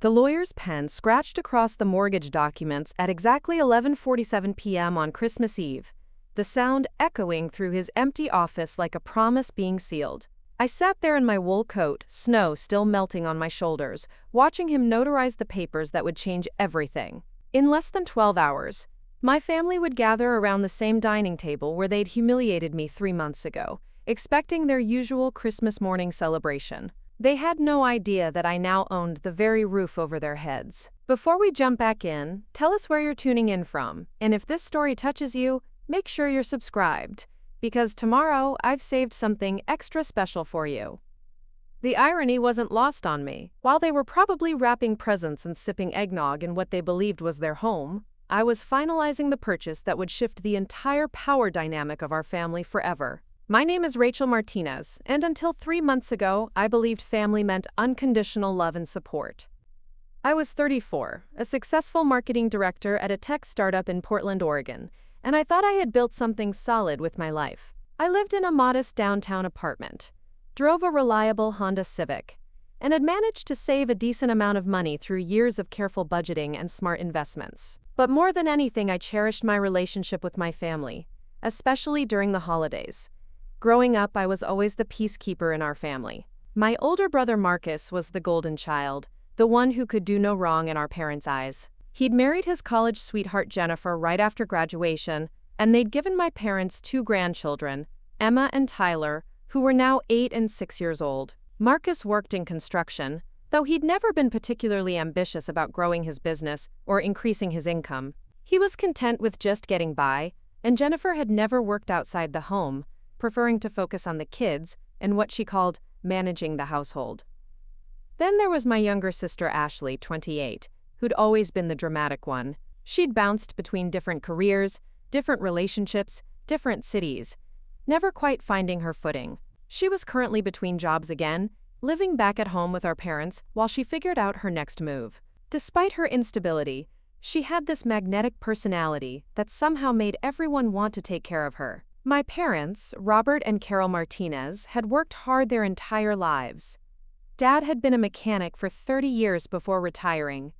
The lawyer's pen scratched across the mortgage documents at exactly 11:47 p.m. on Christmas Eve, the sound echoing through his empty office like a promise being sealed. I sat there in my wool coat, snow still melting on my shoulders, watching him notarize the papers that would change everything. In less than 12 hours, my family would gather around the same dining table where they'd humiliated me 3 months ago, expecting their usual Christmas morning celebration. They had no idea that I now owned the very roof over their heads. Before we jump back in, tell us where you're tuning in from, and if this story touches you, make sure you're subscribed, because tomorrow I've saved something extra special for you. The irony wasn't lost on me. While they were probably wrapping presents and sipping eggnog in what they believed was their home, I was finalizing the purchase that would shift the entire power dynamic of our family forever. My name is Rachel Martinez, and until 3 months ago, I believed family meant unconditional love and support. I was 34, a successful marketing director at a tech startup in Portland, Oregon, and I thought I had built something solid with my life. I lived in a modest downtown apartment, drove a reliable Honda Civic, and had managed to save a decent amount of money through years of careful budgeting and smart investments. But more than anything, I cherished my relationship with my family, especially during the holidays. Growing up, I was always the peacekeeper in our family. My older brother Marcus was the golden child, the one who could do no wrong in our parents' eyes. He'd married his college sweetheart Jennifer right after graduation, and they'd given my parents 2 grandchildren, Emma and Tyler, who were now 8 and 6 years old. Marcus worked in construction, though he'd never been particularly ambitious about growing his business or increasing his income. He was content with just getting by, and Jennifer had never worked outside the home, preferring to focus on the kids and what she called managing the household. Then there was my younger sister Ashley, 28, who'd always been the dramatic one. She'd bounced between different careers, different relationships, different cities, never quite finding her footing. She was currently between jobs again, living back at home with our parents while she figured out her next move. Despite her instability, she had this magnetic personality that somehow made everyone want to take care of her. My parents, Robert and Carol Martinez, had worked hard their entire lives. Dad had been a mechanic for 30 years before retiring,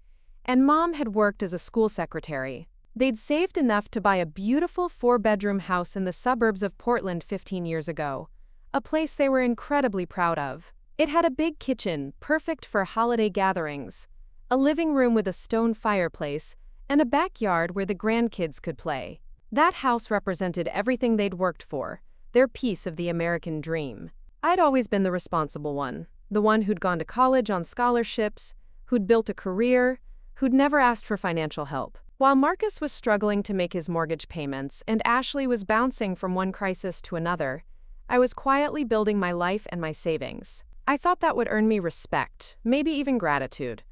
and Mom had worked as a school secretary. They'd saved enough to buy a beautiful 4-bedroom house in the suburbs of Portland 15 years ago, a place they were incredibly proud of. It had a big kitchen, perfect for holiday gatherings, a living room with a stone fireplace, and a backyard where the grandkids could play. That house represented everything they'd worked for, their piece of the American dream. I'd always been the responsible one, the one who'd gone to college on scholarships, who'd built a career, who'd never asked for financial help. While Marcus was struggling to make his mortgage payments and Ashley was bouncing from one crisis to another, I was quietly building my life and my savings. I thought that would earn me respect, maybe even gratitude.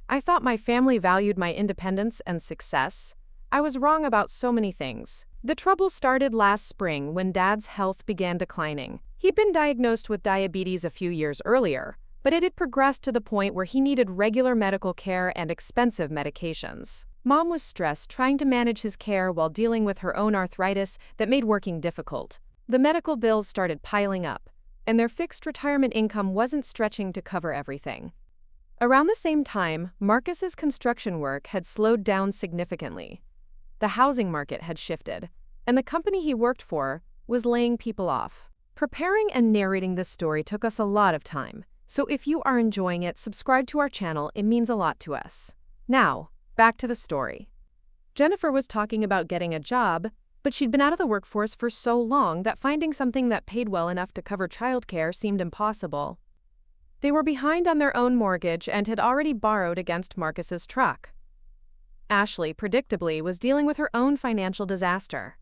I thought my family valued my independence and success. I was wrong about so many things. The trouble started last spring when Dad's health began declining. He'd been diagnosed with diabetes a few years earlier, but it had progressed to the point where he needed regular medical care and expensive medications. Mom was stressed trying to manage his care while dealing with her own arthritis that made working difficult. The medical bills started piling up, and their fixed retirement income wasn't stretching to cover everything. Around the same time, Marcus's construction work had slowed down significantly. The housing market had shifted, and the company he worked for was laying people off. Preparing and narrating this story took us a lot of time, so if you are enjoying it, subscribe to our channel, it means a lot to us. Now, back to the story. Jennifer was talking about getting a job, but she'd been out of the workforce for so long that finding something that paid well enough to cover childcare seemed impossible. They were behind on their own mortgage and had already borrowed against Marcus's truck. Ashley, predictably, was dealing with her own financial disaster.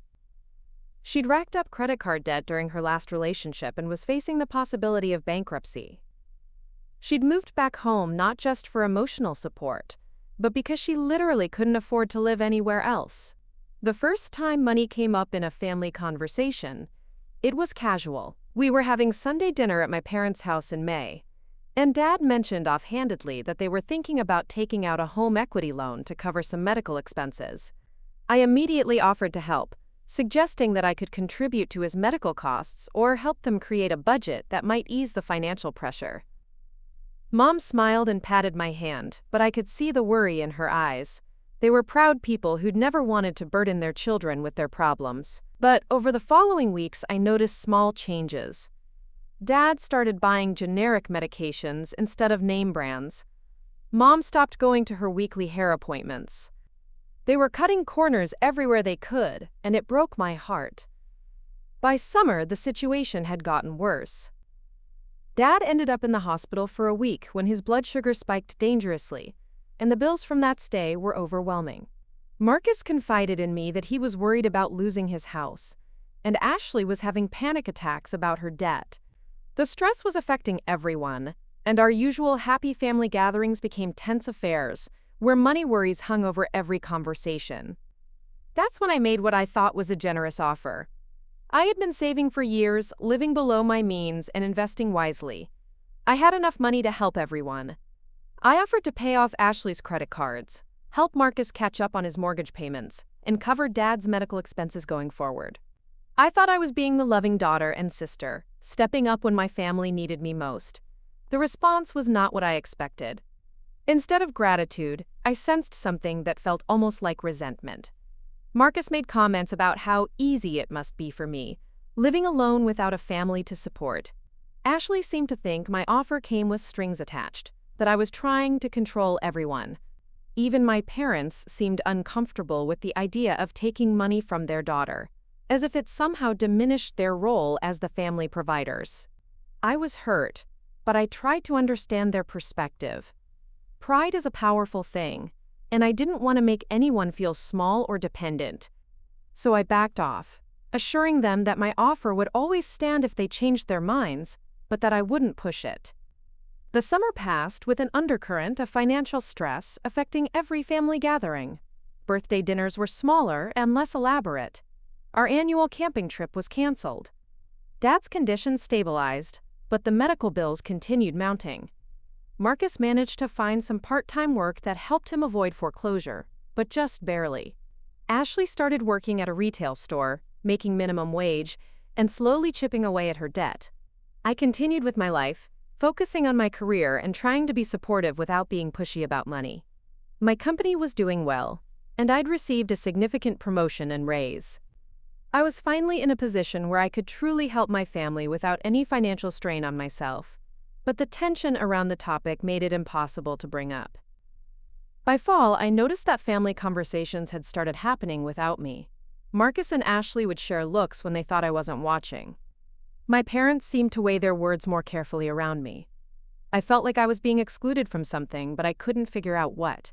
She'd racked up credit card debt during her last relationship and was facing the possibility of bankruptcy. She'd moved back home not just for emotional support, but because she literally couldn't afford to live anywhere else. The first time money came up in a family conversation, it was casual. We were having Sunday dinner at my parents' house in May, and Dad mentioned offhandedly that they were thinking about taking out a home equity loan to cover some medical expenses. I immediately offered to help, suggesting that I could contribute to his medical costs or help them create a budget that might ease the financial pressure. Mom smiled and patted my hand, but I could see the worry in her eyes. They were proud people who'd never wanted to burden their children with their problems. But over the following weeks, I noticed small changes. Dad started buying generic medications instead of name brands. Mom stopped going to her weekly hair appointments. They were cutting corners everywhere they could, and it broke my heart. By summer, the situation had gotten worse. Dad ended up in the hospital for a week when his blood sugar spiked dangerously, and the bills from that stay were overwhelming. Marcus confided in me that he was worried about losing his house, and Ashley was having panic attacks about her debt. The stress was affecting everyone, and our usual happy family gatherings became tense affairs, where money worries hung over every conversation. That's when I made what I thought was a generous offer. I had been saving for years, living below my means and investing wisely. I had enough money to help everyone. I offered to pay off Ashley's credit cards, help Marcus catch up on his mortgage payments, and cover Dad's medical expenses going forward. I thought I was being the loving daughter and sister, stepping up when my family needed me most. The response was not what I expected. Instead of gratitude, I sensed something that felt almost like resentment. Marcus made comments about how easy it must be for me, living alone without a family to support. Ashley seemed to think my offer came with strings attached, that I was trying to control everyone. Even my parents seemed uncomfortable with the idea of taking money from their daughter, as if it somehow diminished their role as the family providers. I was hurt, but I tried to understand their perspective. Pride is a powerful thing, and I didn't want to make anyone feel small or dependent. So I backed off, assuring them that my offer would always stand if they changed their minds, but that I wouldn't push it. The summer passed with an undercurrent of financial stress affecting every family gathering. Birthday dinners were smaller and less elaborate. Our annual camping trip was canceled. Dad's condition stabilized, but the medical bills continued mounting. Marcus managed to find some part-time work that helped him avoid foreclosure, but just barely. Ashley started working at a retail store, making minimum wage, and slowly chipping away at her debt. I continued with my life, focusing on my career and trying to be supportive without being pushy about money. My company was doing well, and I'd received a significant promotion and raise. I was finally in a position where I could truly help my family without any financial strain on myself. But the tension around the topic made it impossible to bring up. By fall, I noticed that family conversations had started happening without me. Marcus and Ashley would share looks when they thought I wasn't watching. My parents seemed to weigh their words more carefully around me. I felt like I was being excluded from something, but I couldn't figure out what.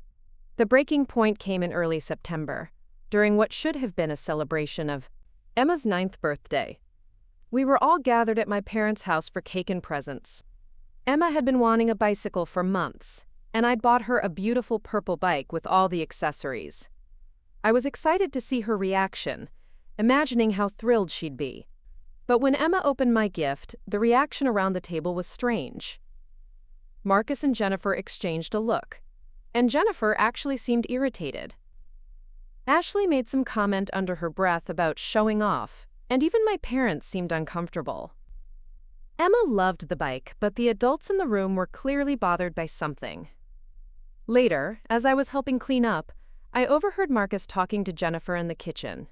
The breaking point came in early September, during what should have been a celebration of Emma's 9th birthday. We were all gathered at my parents' house for cake and presents. Emma had been wanting a bicycle for months, and I'd bought her a beautiful purple bike with all the accessories. I was excited to see her reaction, imagining how thrilled she'd be. But when Emma opened my gift, the reaction around the table was strange. Marcus and Jennifer exchanged a look, and Jennifer actually seemed irritated. Ashley made some comment under her breath about showing off, and even my parents seemed uncomfortable. Emma loved the bike, but the adults in the room were clearly bothered by something. Later, as I was helping clean up, I overheard Marcus talking to Jennifer in the kitchen.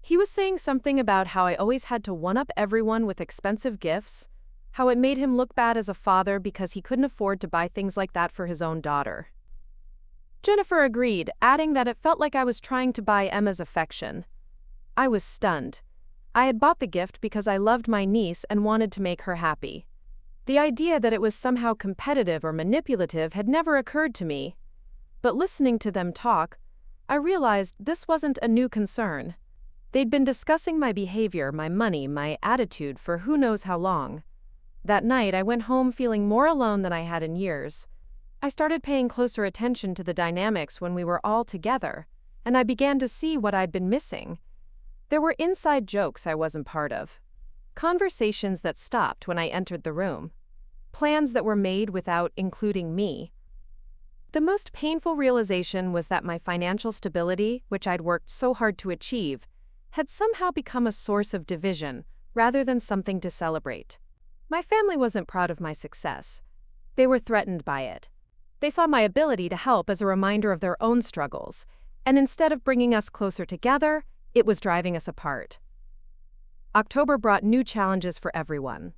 He was saying something about how I always had to one-up everyone with expensive gifts, how it made him look bad as a father because he couldn't afford to buy things like that for his own daughter. Jennifer agreed, adding that it felt like I was trying to buy Emma's affection. I was stunned. I had bought the gift because I loved my niece and wanted to make her happy. The idea that it was somehow competitive or manipulative had never occurred to me. But listening to them talk, I realized this wasn't a new concern. They'd been discussing my behavior, my money, my attitude for who knows how long. That night, I went home feeling more alone than I had in years. I started paying closer attention to the dynamics when we were all together, and I began to see what I'd been missing. There were inside jokes I wasn't part of. Conversations that stopped when I entered the room. Plans that were made without including me. The most painful realization was that my financial stability, which I'd worked so hard to achieve, had somehow become a source of division rather than something to celebrate. My family wasn't proud of my success. They were threatened by it. They saw my ability to help as a reminder of their own struggles, and instead of bringing us closer together, it was driving us apart. October brought new challenges for everyone.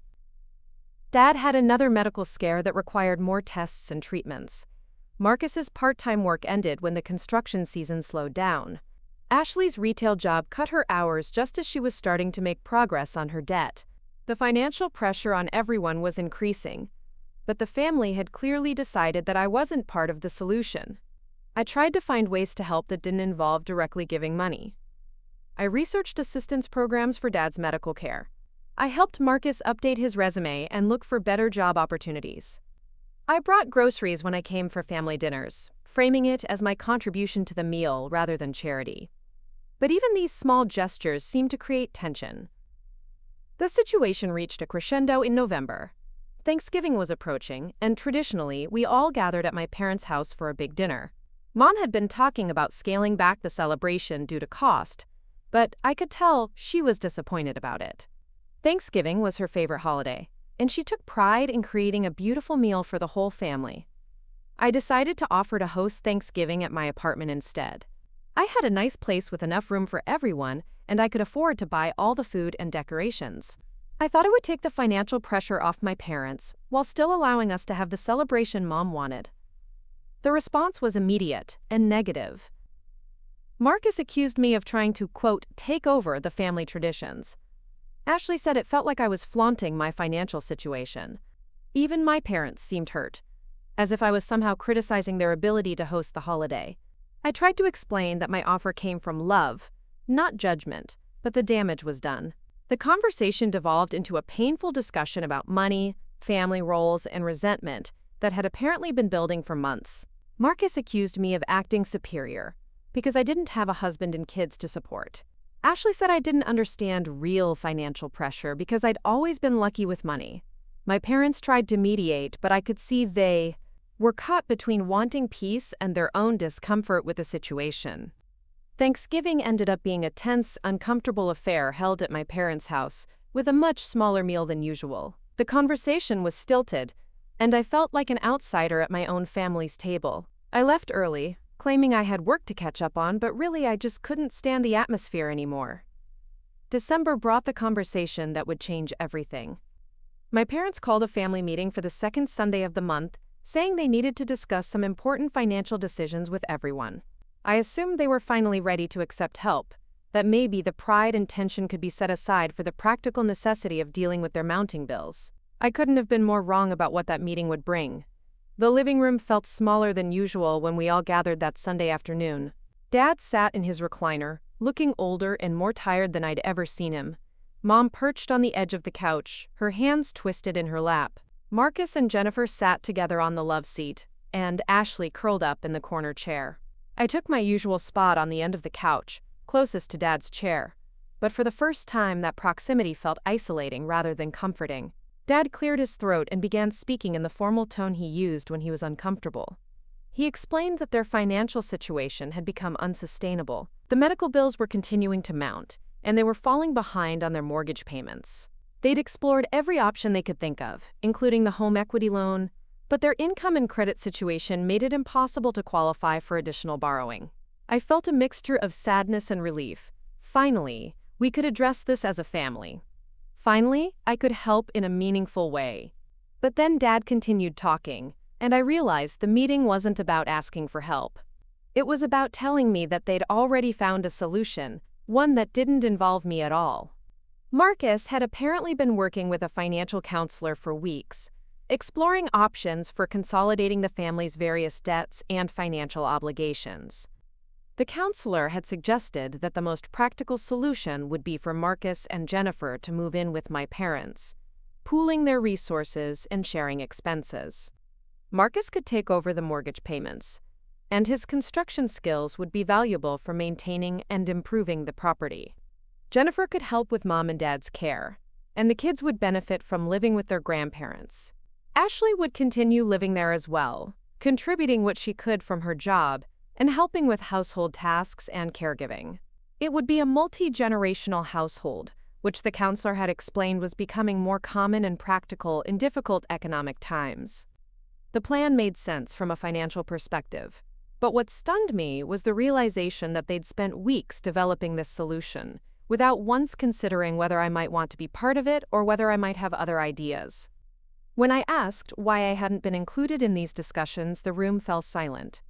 Dad had another medical scare that required more tests and treatments. Marcus's part-time work ended when the construction season slowed down. Ashley's retail job cut her hours just as she was starting to make progress on her debt. The financial pressure on everyone was increasing, but the family had clearly decided that I wasn't part of the solution. I tried to find ways to help that didn't involve directly giving money. I researched assistance programs for Dad's medical care. I helped Marcus update his resume and look for better job opportunities. I brought groceries when I came for family dinners, framing it as my contribution to the meal rather than charity. But even these small gestures seemed to create tension. The situation reached a crescendo in November. Thanksgiving was approaching, and traditionally, we all gathered at my parents' house for a big dinner. Mom had been talking about scaling back the celebration due to cost, but I could tell she was disappointed about it. Thanksgiving was her favorite holiday, and she took pride in creating a beautiful meal for the whole family. I decided to offer to host Thanksgiving at my apartment instead. I had a nice place with enough room for everyone, and I could afford to buy all the food and decorations. I thought it would take the financial pressure off my parents, while still allowing us to have the celebration Mom wanted. The response was immediate and negative. Marcus accused me of trying to, quote, take over the family traditions. Ashley said it felt like I was flaunting my financial situation. Even my parents seemed hurt, as if I was somehow criticizing their ability to host the holiday. I tried to explain that my offer came from love, not judgment, but the damage was done. The conversation devolved into a painful discussion about money, family roles, and resentment that had apparently been building for months. Marcus accused me of acting superior because I didn't have a husband and kids to support. Ashley said I didn't understand real financial pressure because I'd always been lucky with money. My parents tried to mediate, but I could see they were caught between wanting peace and their own discomfort with the situation. Thanksgiving ended up being a tense, uncomfortable affair held at my parents' house, with a much smaller meal than usual. The conversation was stilted, and I felt like an outsider at my own family's table. I left early, claiming I had work to catch up on, but really I just couldn't stand the atmosphere anymore. December brought the conversation that would change everything. My parents called a family meeting for the second Sunday of the month, saying they needed to discuss some important financial decisions with everyone. I assumed they were finally ready to accept help, that maybe the pride and tension could be set aside for the practical necessity of dealing with their mounting bills. I couldn't have been more wrong about what that meeting would bring. The living room felt smaller than usual when we all gathered that Sunday afternoon. Dad sat in his recliner, looking older and more tired than I'd ever seen him. Mom perched on the edge of the couch, her hands twisted in her lap. Marcus and Jennifer sat together on the love seat, and Ashley curled up in the corner chair. I took my usual spot on the end of the couch, closest to Dad's chair, but for the first time that proximity felt isolating rather than comforting. Dad cleared his throat and began speaking in the formal tone he used when he was uncomfortable. He explained that their financial situation had become unsustainable. The medical bills were continuing to mount, and they were falling behind on their mortgage payments. They'd explored every option they could think of, including the home equity loan, but their income and credit situation made it impossible to qualify for additional borrowing. I felt a mixture of sadness and relief. Finally, we could address this as a family. Finally, I could help in a meaningful way. But then Dad continued talking, and I realized the meeting wasn't about asking for help. It was about telling me that they'd already found a solution, one that didn't involve me at all. Marcus had apparently been working with a financial counselor for weeks, exploring options for consolidating the family's various debts and financial obligations. The counselor had suggested that the most practical solution would be for Marcus and Jennifer to move in with my parents, pooling their resources and sharing expenses. Marcus could take over the mortgage payments, and his construction skills would be valuable for maintaining and improving the property. Jennifer could help with Mom and Dad's care, and the kids would benefit from living with their grandparents. Ashley would continue living there as well, contributing what she could from her job and helping with household tasks and caregiving. It would be a multi-generational household, which the counselor had explained was becoming more common and practical in difficult economic times. The plan made sense from a financial perspective. But what stunned me was the realization that they'd spent weeks developing this solution, without once considering whether I might want to be part of it or whether I might have other ideas. When I asked why I hadn't been included in these discussions, the room fell silent.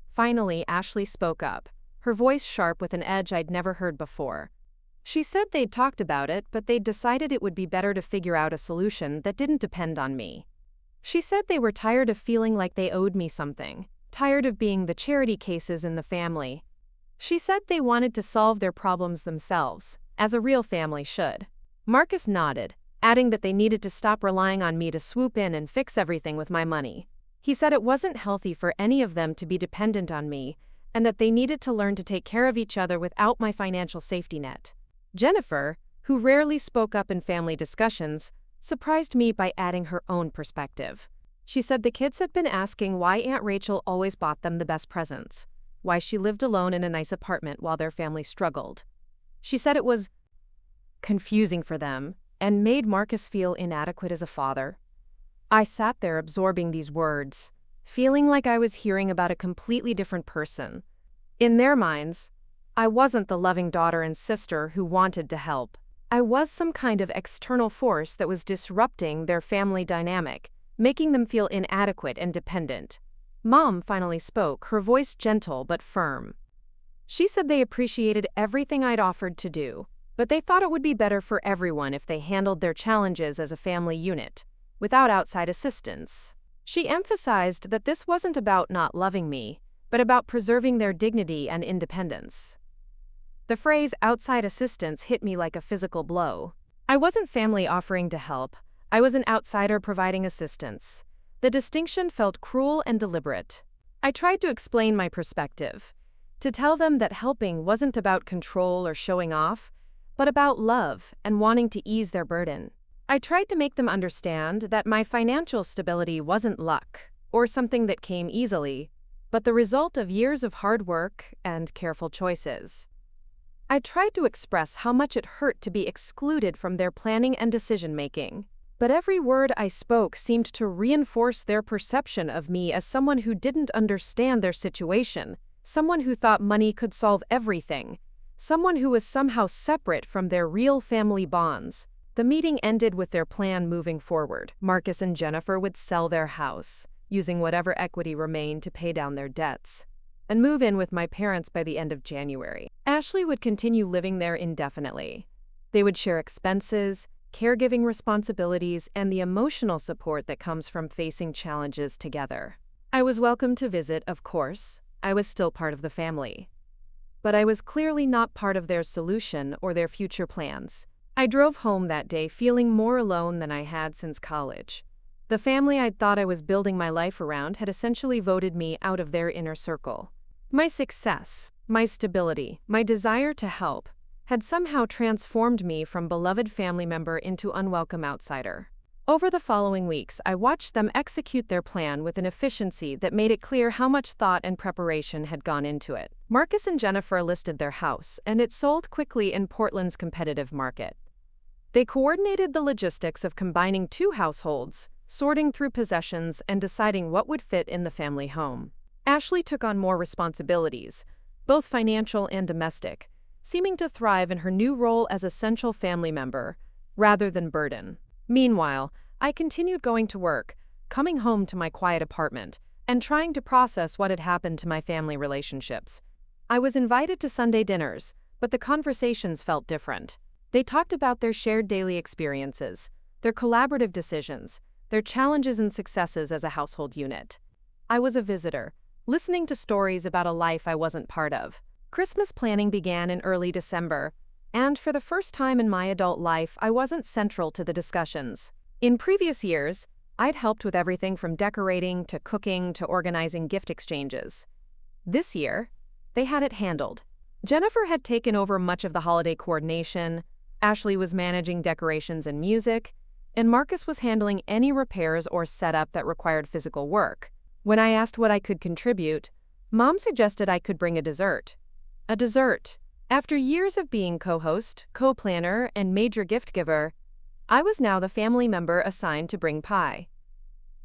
Finally, Ashley spoke up, her voice sharp with an edge I'd never heard before. She said they'd talked about it, but they'd decided it would be better to figure out a solution that didn't depend on me. She said they were tired of feeling like they owed me something, tired of being the charity cases in the family. She said they wanted to solve their problems themselves, as a real family should. Marcus nodded, adding that they needed to stop relying on me to swoop in and fix everything with my money. He said it wasn't healthy for any of them to be dependent on me, and that they needed to learn to take care of each other without my financial safety net. Jennifer, who rarely spoke up in family discussions, surprised me by adding her own perspective. She said the kids had been asking why Aunt Rachel always bought them the best presents, why she lived alone in a nice apartment while their family struggled. She said it was confusing for them and made Marcus feel inadequate as a father. I sat there absorbing these words, feeling like I was hearing about a completely different person. In their minds, I wasn't the loving daughter and sister who wanted to help. I was some kind of external force that was disrupting their family dynamic, making them feel inadequate and dependent. Mom finally spoke, her voice gentle but firm. She said they appreciated everything I'd offered to do, but they thought it would be better for everyone if they handled their challenges as a family unit, without outside assistance. She emphasized that this wasn't about not loving me, but about preserving their dignity and independence. The phrase outside assistance hit me like a physical blow. I wasn't family offering to help, I was an outsider providing assistance. The distinction felt cruel and deliberate. I tried to explain my perspective, to tell them that helping wasn't about control or showing off, but about love and wanting to ease their burden. I tried to make them understand that my financial stability wasn't luck or something that came easily, but the result of years of hard work and careful choices. I tried to express how much it hurt to be excluded from their planning and decision-making, but every word I spoke seemed to reinforce their perception of me as someone who didn't understand their situation, someone who thought money could solve everything, someone who was somehow separate from their real family bonds. The meeting ended with their plan moving forward. Marcus and Jennifer would sell their house, using whatever equity remained to pay down their debts, and move in with my parents by the end of January. Ashley would continue living there indefinitely. They would share expenses, caregiving responsibilities, and the emotional support that comes from facing challenges together. I was welcome to visit, of course. I was still part of the family. But I was clearly not part of their solution or their future plans. I drove home that day feeling more alone than I had since college. The family I'd thought I was building my life around had essentially voted me out of their inner circle. My success, my stability, my desire to help, had somehow transformed me from beloved family member into unwelcome outsider. Over the following weeks, I watched them execute their plan with an efficiency that made it clear how much thought and preparation had gone into it. Marcus and Jennifer listed their house, and it sold quickly in Portland's competitive market. They coordinated the logistics of combining two households, sorting through possessions, and deciding what would fit in the family home. Ashley took on more responsibilities, both financial and domestic, seeming to thrive in her new role as essential family member, rather than burden. Meanwhile, I continued going to work, coming home to my quiet apartment, and trying to process what had happened to my family relationships. I was invited to Sunday dinners, but the conversations felt different. They talked about their shared daily experiences, their collaborative decisions, their challenges and successes as a household unit. I was a visitor, listening to stories about a life I wasn't part of. Christmas planning began in early December, and for the first time in my adult life, I wasn't central to the discussions. In previous years, I'd helped with everything from decorating to cooking to organizing gift exchanges. This year, they had it handled. Jennifer had taken over much of the holiday coordination, Ashley was managing decorations and music, and Marcus was handling any repairs or setup that required physical work. When I asked what I could contribute, Mom suggested I could bring a dessert. A dessert. After years of being co-host, co-planner, and major gift giver, I was now the family member assigned to bring pie.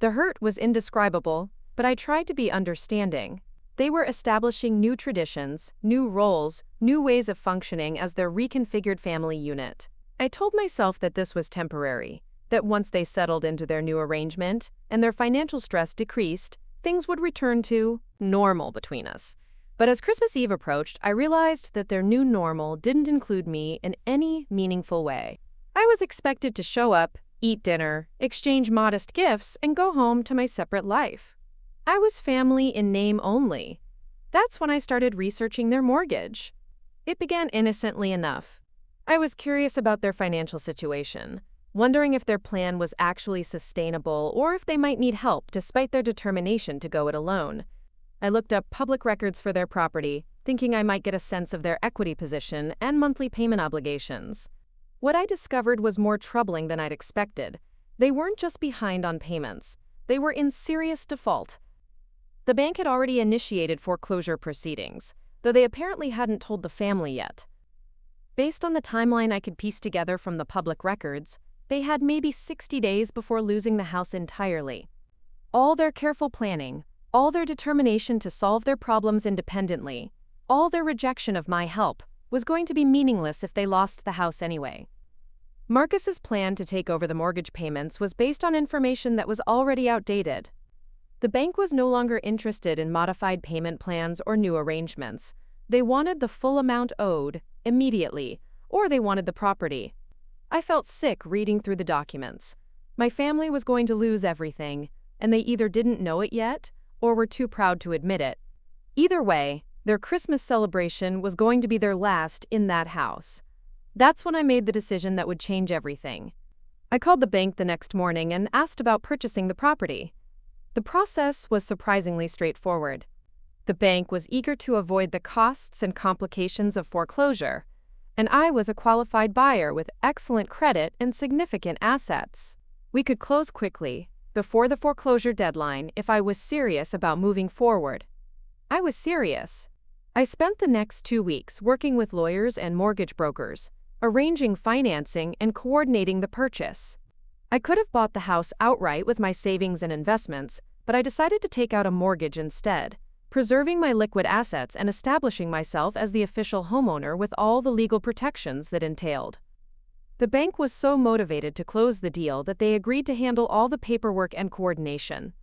The hurt was indescribable, but I tried to be understanding. They were establishing new traditions, new roles, new ways of functioning as their reconfigured family unit. I told myself that this was temporary, that once they settled into their new arrangement and their financial stress decreased, things would return to normal between us. But as Christmas Eve approached, I realized that their new normal didn't include me in any meaningful way. I was expected to show up, eat dinner, exchange modest gifts, and go home to my separate life. I was family in name only. That's when I started researching their mortgage. It began innocently enough. I was curious about their financial situation, wondering if their plan was actually sustainable or if they might need help despite their determination to go it alone. I looked up public records for their property, thinking I might get a sense of their equity position and monthly payment obligations. What I discovered was more troubling than I'd expected. They weren't just behind on payments. They were in serious default. The bank had already initiated foreclosure proceedings, though they apparently hadn't told the family yet. Based on the timeline I could piece together from the public records, they had maybe 60 days before losing the house entirely. All their careful planning, all their determination to solve their problems independently, all their rejection of my help, was going to be meaningless if they lost the house anyway. Marcus's plan to take over the mortgage payments was based on information that was already outdated. The bank was no longer interested in modified payment plans or new arrangements. They wanted the full amount owed, immediately, or they wanted the property. I felt sick reading through the documents. My family was going to lose everything, and they either didn't know it yet, or were too proud to admit it. Either way, their Christmas celebration was going to be their last in that house. That's when I made the decision that would change everything. I called the bank the next morning and asked about purchasing the property. The process was surprisingly straightforward. The bank was eager to avoid the costs and complications of foreclosure, and I was a qualified buyer with excellent credit and significant assets. We could close quickly, before the foreclosure deadline, if I was serious about moving forward. I was serious. I spent the next 2 weeks working with lawyers and mortgage brokers, arranging financing and coordinating the purchase. I could have bought the house outright with my savings and investments, but I decided to take out a mortgage instead, preserving my liquid assets and establishing myself as the official homeowner with all the legal protections that entailed. The bank was so motivated to close the deal that they agreed to handle all the paperwork and coordination.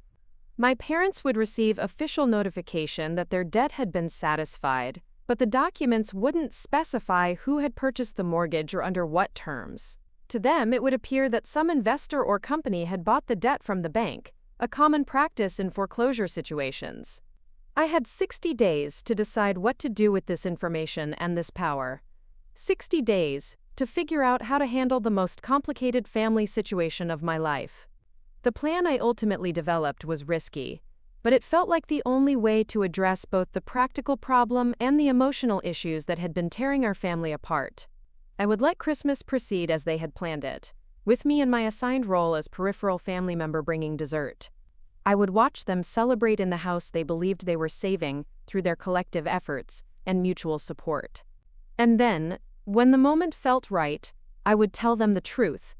My parents would receive official notification that their debt had been satisfied, but the documents wouldn't specify who had purchased the mortgage or under what terms. To them, it would appear that some investor or company had bought the debt from the bank, a common practice in foreclosure situations. I had 60 days to decide what to do with this information and this power. 60 days to figure out how to handle the most complicated family situation of my life. The plan I ultimately developed was risky, but it felt like the only way to address both the practical problem and the emotional issues that had been tearing our family apart. I would let Christmas proceed as they had planned it, with me in my assigned role as peripheral family member bringing dessert. I would watch them celebrate in the house they believed they were saving through their collective efforts and mutual support. And then, when the moment felt right, I would tell them the truth.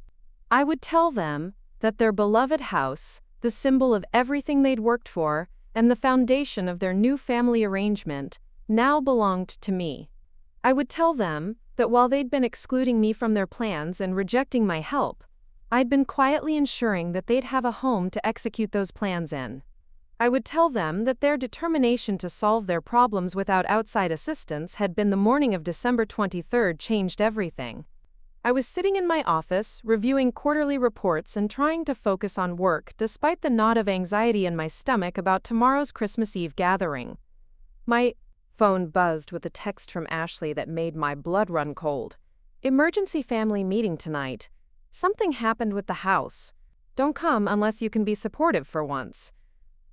I would tell them that their beloved house, the symbol of everything they'd worked for, and the foundation of their new family arrangement, now belonged to me. I would tell them that while they'd been excluding me from their plans and rejecting my help, I'd been quietly ensuring that they'd have a home to execute those plans in. I would tell them that their determination to solve their problems without outside assistance had been the morning of December 23rd changed everything. I was sitting in my office, reviewing quarterly reports and trying to focus on work despite the knot of anxiety in my stomach about tomorrow's Christmas Eve gathering. My phone buzzed with a text from Ashley that made my blood run cold. "Emergency family meeting tonight. Something happened with the house. Don't come unless you can be supportive for once."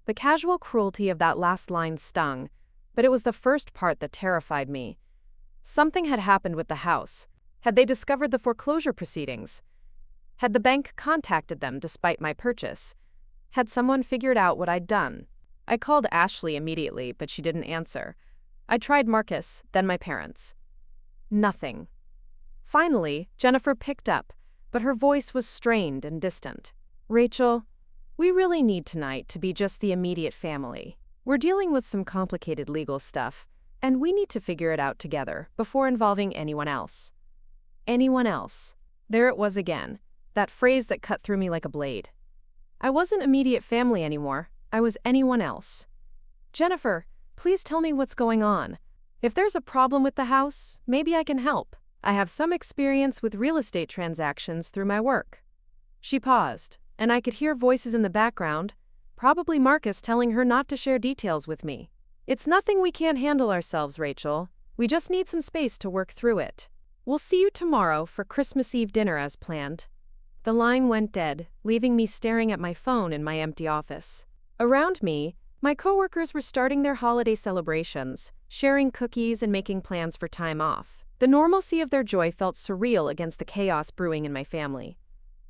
The casual cruelty of that last line stung, but it was the first part that terrified me. Something had happened with the house. Had they discovered the foreclosure proceedings? Had the bank contacted them despite my purchase? Had someone figured out what I'd done? I called Ashley immediately, but she didn't answer. I tried Marcus, then my parents. Nothing. Finally, Jennifer picked up, but her voice was strained and distant. "Rachel, We really need tonight to be just the immediate family. We're dealing with some complicated legal stuff, and we need to figure it out together before involving anyone else. Anyone else. There it was again, that phrase that cut through me like a blade. I wasn't immediate family anymore, I was anyone else. Jennifer, please tell me what's going on. If there's a problem with the house, maybe I can help. I have some experience with real estate transactions through my work. She paused, and I could hear voices in the background, probably Marcus telling her not to share details with me. It's nothing we can't handle ourselves, Rachel. We just need some space to work through it. We'll see you tomorrow for Christmas Eve dinner as planned. The line went dead, leaving me staring at my phone in my empty office. Around me, my coworkers were starting their holiday celebrations, sharing cookies and making plans for time off. The normalcy of their joy felt surreal against the chaos brewing in my family.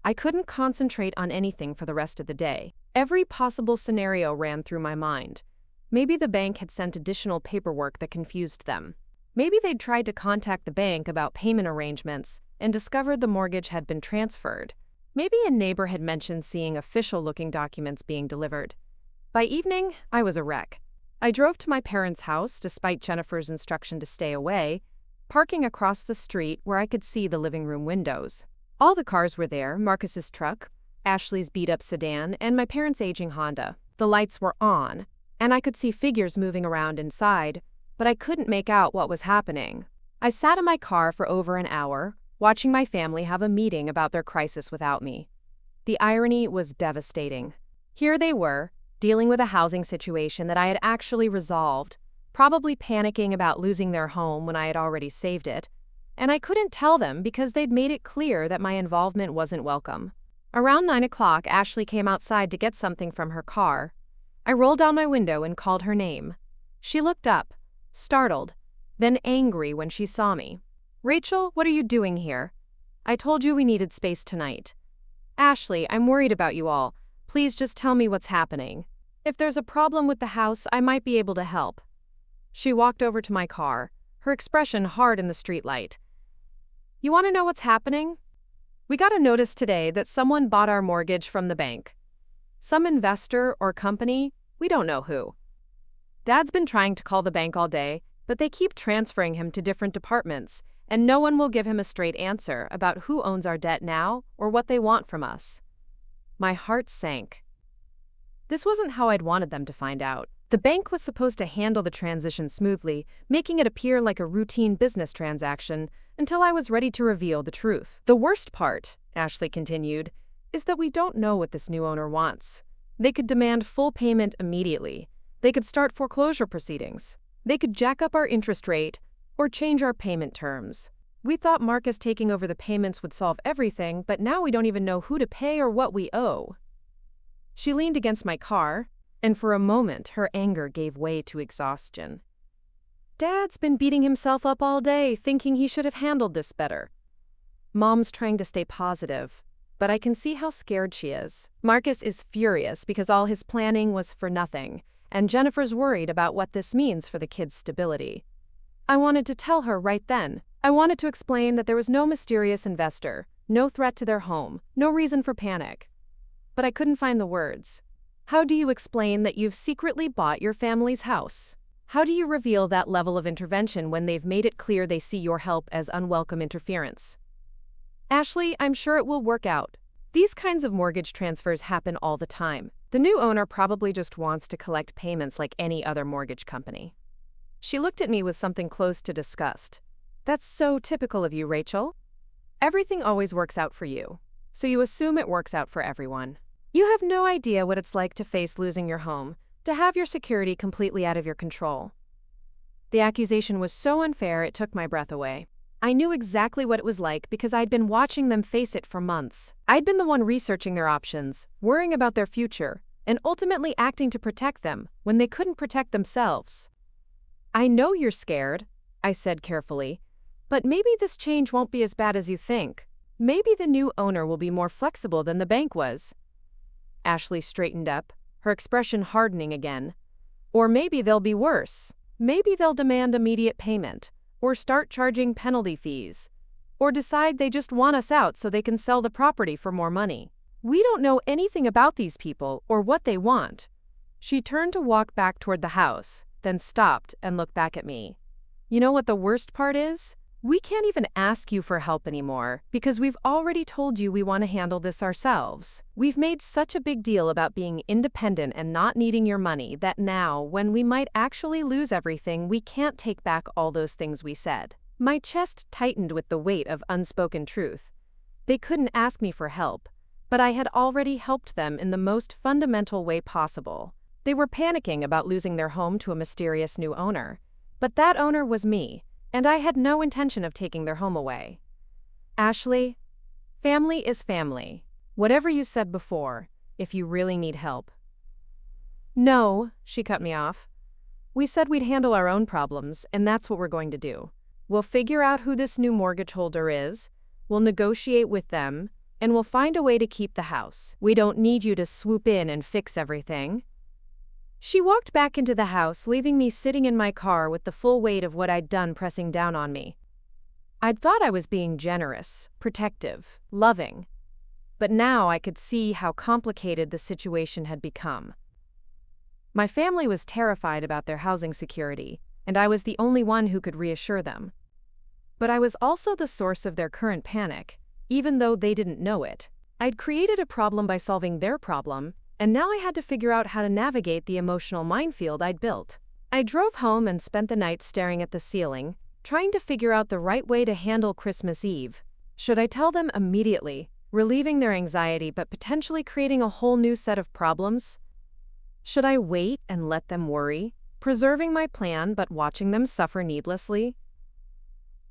I couldn't concentrate on anything for the rest of the day. Every possible scenario ran through my mind. Maybe the bank had sent additional paperwork that confused them. Maybe they'd tried to contact the bank about payment arrangements and discovered the mortgage had been transferred. Maybe a neighbor had mentioned seeing official-looking documents being delivered. By evening, I was a wreck. I drove to my parents' house despite Jennifer's instruction to stay away, parking across the street where I could see the living room windows. All the cars were there, Marcus's truck, Ashley's beat-up sedan, and my parents' aging Honda. The lights were on, and I could see figures moving around inside, but I couldn't make out what was happening. I sat in my car for over an hour, watching my family have a meeting about their crisis without me. The irony was devastating. Here they were, dealing with a housing situation that I had actually resolved, probably panicking about losing their home when I had already saved it, and I couldn't tell them because they'd made it clear that my involvement wasn't welcome. Around 9 o'clock, Ashley came outside to get something from her car. I rolled down my window and called her name. She looked up, startled, then angry when she saw me. Rachel, what are you doing here? I told you we needed space tonight. Ashley, I'm worried about you all. Please just tell me what's happening. If there's a problem with the house, I might be able to help. She walked over to my car, her expression hard in the streetlight. You want to know what's happening? We got a notice today that someone bought our mortgage from the bank. Some investor or company, we don't know who. Dad's been trying to call the bank all day, but they keep transferring him to different departments, and no one will give him a straight answer about who owns our debt now or what they want from us. My heart sank. This wasn't how I'd wanted them to find out. The bank was supposed to handle the transition smoothly, making it appear like a routine business transaction until I was ready to reveal the truth. The worst part, Ashley continued, is that we don't know what this new owner wants. They could demand full payment immediately. They could start foreclosure proceedings. They could jack up our interest rate or change our payment terms. We thought Marcus taking over the payments would solve everything, but now we don't even know who to pay or what we owe. She leaned against my car, and for a moment her anger gave way to exhaustion. Dad's been beating himself up all day, thinking he should have handled this better. Mom's trying to stay positive, but I can see how scared she is. Marcus is furious because all his planning was for nothing, and Jennifer's worried about what this means for the kids' stability. I wanted to tell her right then. I wanted to explain that there was no mysterious investor, no threat to their home, no reason for panic. But I couldn't find the words. How do you explain that you've secretly bought your family's house? How do you reveal that level of intervention when they've made it clear they see your help as unwelcome interference? Ashley, I'm sure it will work out. These kinds of mortgage transfers happen all the time. The new owner probably just wants to collect payments like any other mortgage company. She looked at me with something close to disgust. That's so typical of you, Rachel. Everything always works out for you, so you assume it works out for everyone. You have no idea what it's like to face losing your home, to have your security completely out of your control. The accusation was so unfair it took my breath away. I knew exactly what it was like because I'd been watching them face it for months. I'd been the one researching their options, worrying about their future, and ultimately acting to protect them when they couldn't protect themselves. I know you're scared, I said carefully, but maybe this change won't be as bad as you think. Maybe the new owner will be more flexible than the bank was. Ashley straightened up, her expression hardening again. Or maybe they'll be worse. Maybe they'll demand immediate payment, or start charging penalty fees, or decide they just want us out so they can sell the property for more money. We don't know anything about these people or what they want." She turned to walk back toward the house, then stopped and looked back at me. "You know what the worst part is? We can't even ask you for help anymore because we've already told you we want to handle this ourselves. We've made such a big deal about being independent and not needing your money that now, when we might actually lose everything, we can't take back all those things we said." My chest tightened with the weight of unspoken truth. They couldn't ask me for help, but I had already helped them in the most fundamental way possible. They were panicking about losing their home to a mysterious new owner. But that owner was me, and I had no intention of taking their home away. "Ashley, family is family. Whatever you said before, if you really need help." "No," she cut me off. "We said we'd handle our own problems, and that's what we're going to do. We'll figure out who this new mortgage holder is, we'll negotiate with them, and we'll find a way to keep the house. We don't need you to swoop in and fix everything." She walked back into the house, leaving me sitting in my car with the full weight of what I'd done pressing down on me. I'd thought I was being generous, protective, loving. But now I could see how complicated the situation had become. My family was terrified about their housing security, and I was the only one who could reassure them. But I was also the source of their current panic, even though they didn't know it. I'd created a problem by solving their problem, and now I had to figure out how to navigate the emotional minefield I'd built. I drove home and spent the night staring at the ceiling, trying to figure out the right way to handle Christmas Eve. Should I tell them immediately, relieving their anxiety but potentially creating a whole new set of problems? Should I wait and let them worry, preserving my plan but watching them suffer needlessly?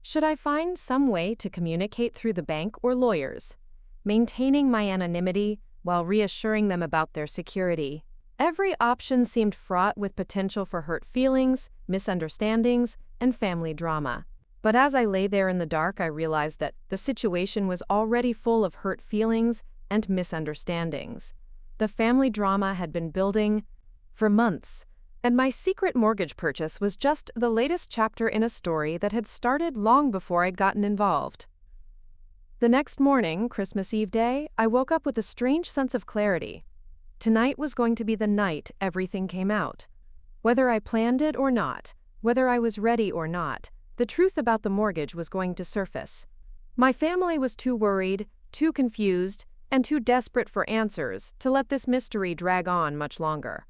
Should I find some way to communicate through the bank or lawyers, maintaining my anonymity while reassuring them about their security? Every option seemed fraught with potential for hurt feelings, misunderstandings, and family drama. But as I lay there in the dark, I realized that the situation was already full of hurt feelings and misunderstandings. The family drama had been building for months, and my secret mortgage purchase was just the latest chapter in a story that had started long before I'd gotten involved. The next morning, Christmas Eve day, I woke up with a strange sense of clarity. Tonight was going to be the night everything came out. Whether I planned it or not, whether I was ready or not, the truth about the mortgage was going to surface. My family was too worried, too confused, and too desperate for answers to let this mystery drag on much longer.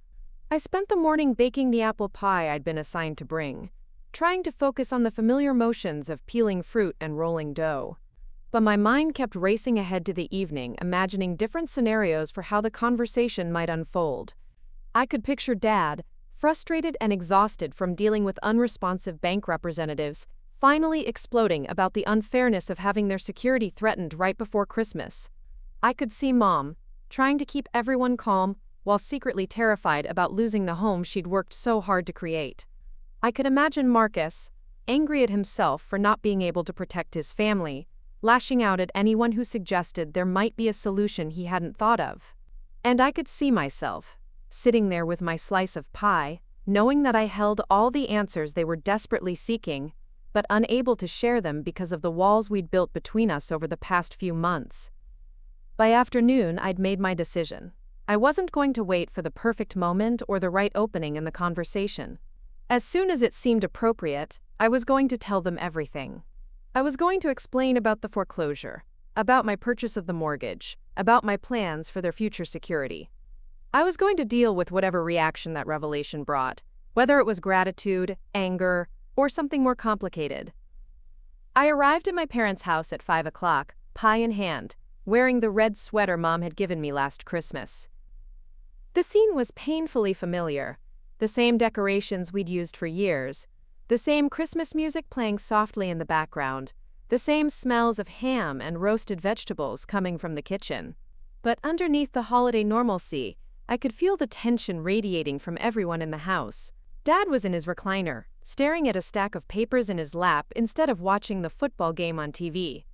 I spent the morning baking the apple pie I'd been assigned to bring, trying to focus on the familiar motions of peeling fruit and rolling dough. But my mind kept racing ahead to the evening, imagining different scenarios for how the conversation might unfold. I could picture Dad, frustrated and exhausted from dealing with unresponsive bank representatives, finally exploding about the unfairness of having their security threatened right before Christmas. I could see Mom, trying to keep everyone calm while secretly terrified about losing the home she'd worked so hard to create. I could imagine Marcus, angry at himself for not being able to protect his family, lashing out at anyone who suggested there might be a solution he hadn't thought of. And I could see myself, sitting there with my slice of pie, knowing that I held all the answers they were desperately seeking, but unable to share them because of the walls we'd built between us over the past few months. By afternoon, I'd made my decision. I wasn't going to wait for the perfect moment or the right opening in the conversation. As soon as it seemed appropriate, I was going to tell them everything. I was going to explain about the foreclosure, about my purchase of the mortgage, about my plans for their future security. I was going to deal with whatever reaction that revelation brought, whether it was gratitude, anger, or something more complicated. I arrived at my parents' house at 5 o'clock, pie in hand, wearing the red sweater Mom had given me last Christmas. The scene was painfully familiar. The same decorations we'd used for years, the same Christmas music playing softly in the background, the same smells of ham and roasted vegetables coming from the kitchen. But underneath the holiday normalcy, I could feel the tension radiating from everyone in the house. Dad was in his recliner, staring at a stack of papers in his lap instead of watching the football game on TV.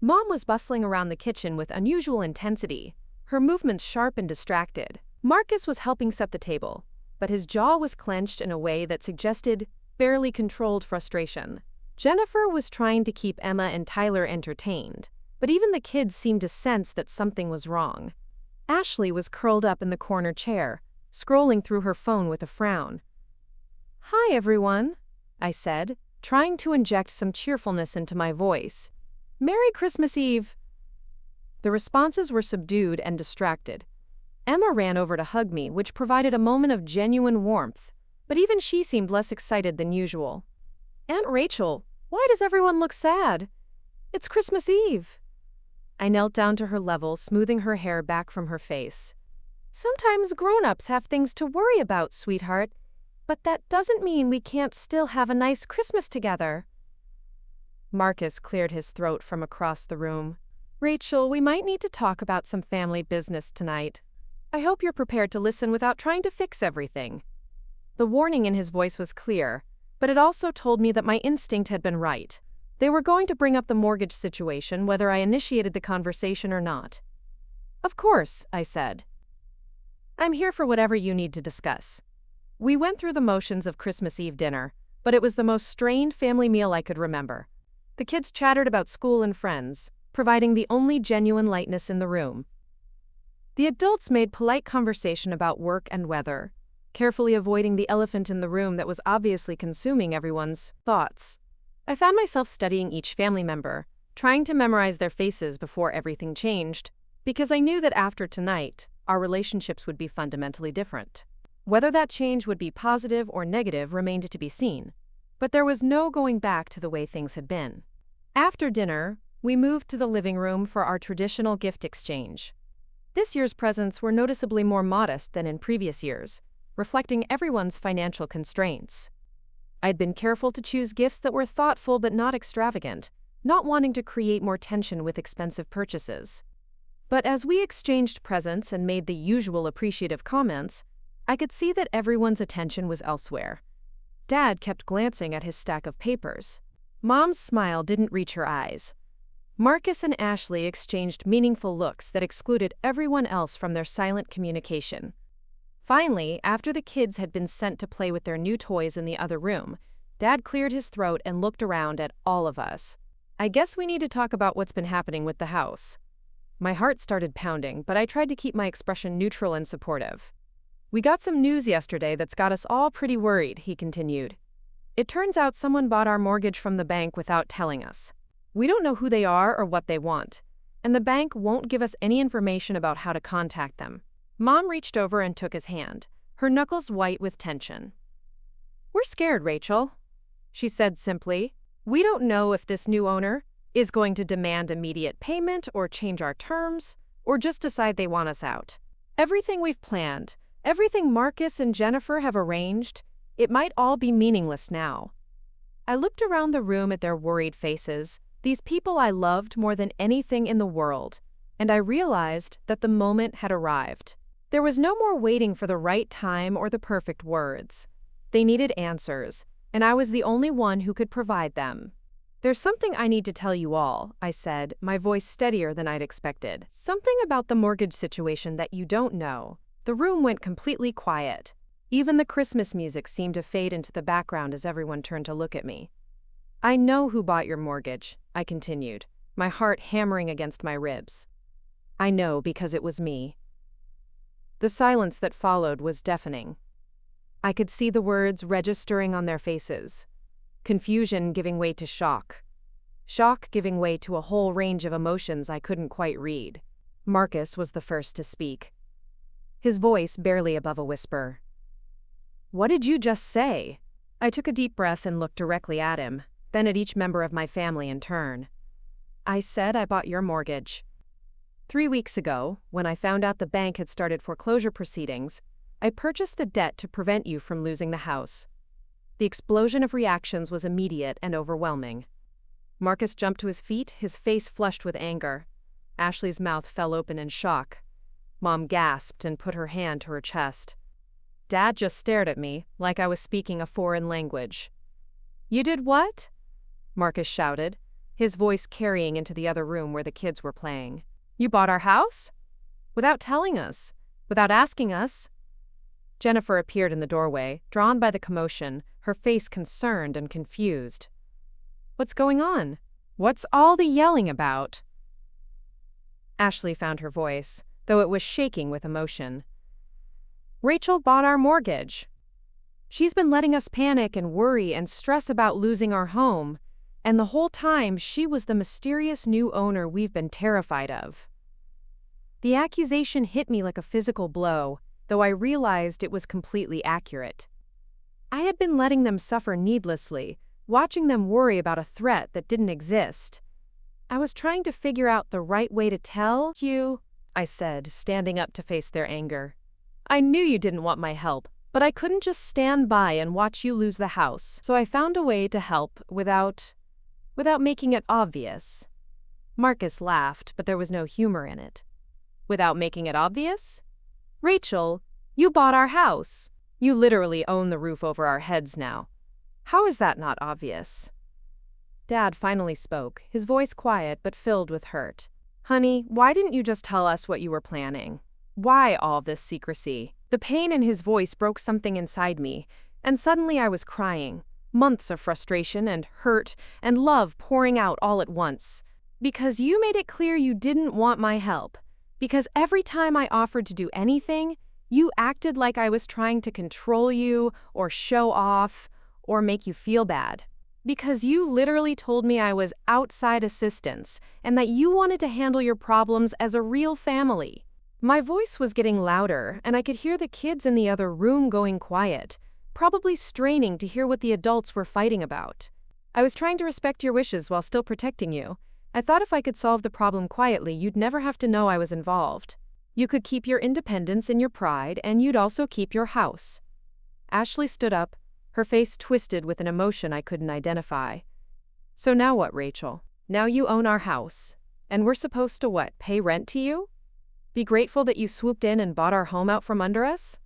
Mom was bustling around the kitchen with unusual intensity, her movements sharp and distracted. Marcus was helping set the table, but his jaw was clenched in a way that suggested barely controlled frustration. Jennifer was trying to keep Emma and Tyler entertained, but even the kids seemed to sense that something was wrong. Ashley was curled up in the corner chair, scrolling through her phone with a frown. "Hi, everyone," I said, trying to inject some cheerfulness into my voice. "Merry Christmas Eve." The responses were subdued and distracted. Emma ran over to hug me, which provided a moment of genuine warmth, but even she seemed less excited than usual. "Aunt Rachel, why does everyone look sad? It's Christmas Eve." I knelt down to her level, smoothing her hair back from her face. "Sometimes grown-ups have things to worry about, sweetheart, but that doesn't mean we can't still have a nice Christmas together." Marcus cleared his throat from across the room. "Rachel, we might need to talk about some family business tonight. I hope you're prepared to listen without trying to fix everything." The warning in his voice was clear, but it also told me that my instinct had been right. They were going to bring up the mortgage situation whether I initiated the conversation or not. "Of course," I said. "I'm here for whatever you need to discuss." We went through the motions of Christmas Eve dinner, but it was the most strained family meal I could remember. The kids chattered about school and friends, providing the only genuine lightness in the room. The adults made polite conversation about work and weather, carefully avoiding the elephant in the room that was obviously consuming everyone's thoughts. I found myself studying each family member, trying to memorize their faces before everything changed, because I knew that after tonight, our relationships would be fundamentally different. Whether that change would be positive or negative remained to be seen, but there was no going back to the way things had been. After dinner, we moved to the living room for our traditional gift exchange. This year's presents were noticeably more modest than in previous years, reflecting everyone's financial constraints. I'd been careful to choose gifts that were thoughtful but not extravagant, not wanting to create more tension with expensive purchases. But as we exchanged presents and made the usual appreciative comments, I could see that everyone's attention was elsewhere. Dad kept glancing at his stack of papers. Mom's smile didn't reach her eyes. Marcus and Ashley exchanged meaningful looks that excluded everyone else from their silent communication. Finally, after the kids had been sent to play with their new toys in the other room, Dad cleared his throat and looked around at all of us. "I guess we need to talk about what's been happening with the house." My heart started pounding, but I tried to keep my expression neutral and supportive. "We got some news yesterday that's got us all pretty worried," he continued. "It turns out someone bought our mortgage from the bank without telling us. We don't know who they are or what they want, and the bank won't give us any information about how to contact them." Mom reached over and took his hand, her knuckles white with tension. "We're scared, Rachel," she said simply. "We don't know if this new owner is going to demand immediate payment or change our terms, or just decide they want us out. Everything we've planned, everything Marcus and Jennifer have arranged, it might all be meaningless now." I looked around the room at their worried faces, these people I loved more than anything in the world, and I realized that the moment had arrived. There was no more waiting for the right time or the perfect words. They needed answers, and I was the only one who could provide them. "There's something I need to tell you all," I said, my voice steadier than I'd expected. "Something about the mortgage situation that you don't know." The room went completely quiet. Even the Christmas music seemed to fade into the background as everyone turned to look at me. "I know who bought your mortgage," I continued, my heart hammering against my ribs. "I know because it was me." The silence that followed was deafening. I could see the words registering on their faces. Confusion giving way to shock. Shock giving way to a whole range of emotions I couldn't quite read. Marcus was the first to speak. His voice barely above a whisper. "What did you just say?" I took a deep breath and looked directly at him, then at each member of my family in turn. "I said I bought your mortgage. 3 weeks ago, when I found out the bank had started foreclosure proceedings, I purchased the debt to prevent you from losing the house." The explosion of reactions was immediate and overwhelming. Marcus jumped to his feet, his face flushed with anger. Ashley's mouth fell open in shock. Mom gasped and put her hand to her chest. Dad just stared at me, like I was speaking a foreign language. "You did what?" Marcus shouted, his voice carrying into the other room where the kids were playing. "You bought our house? Without telling us? Without asking us?" Jennifer appeared in the doorway, drawn by the commotion, her face concerned and confused. "What's going on? What's all the yelling about?" Ashley found her voice. though it was shaking with emotion. Rachel bought our mortgage. She's been letting us panic and worry and stress about losing our home, and the whole time she was the mysterious new owner we've been terrified of. The accusation hit me like a physical blow, though I realized it was completely accurate. I had been letting them suffer needlessly, watching them worry about a threat that didn't exist. I was trying to figure out the right way to tell you, I said, standing up to face their anger. I knew you didn't want my help, but I couldn't just stand by and watch you lose the house, so I found a way to help without making it obvious. Marcus laughed, but there was no humor in it. Without making it obvious? Rachel, you bought our house. You literally own the roof over our heads now. How is that not obvious? Dad finally spoke, his voice quiet but filled with hurt. Honey, why didn't you just tell us what you were planning? Why all this secrecy? The pain in his voice broke something inside me, and suddenly I was crying. Months of frustration and hurt and love pouring out all at once. Because you made it clear you didn't want my help. Because every time I offered to do anything, you acted like I was trying to control you or show off or make you feel bad. Because you literally told me I was outside assistance and that you wanted to handle your problems as a real family. My voice was getting louder, and I could hear the kids in the other room going quiet, probably straining to hear what the adults were fighting about. I was trying to respect your wishes while still protecting you. I thought if I could solve the problem quietly, you'd never have to know I was involved. You could keep your independence and your pride, and you'd also keep your house. Ashley stood up, her face twisted with an emotion I couldn't identify. So now what, Rachel? Now you own our house. And we're supposed to what, pay rent to you? Be grateful that you swooped in and bought our home out from under us?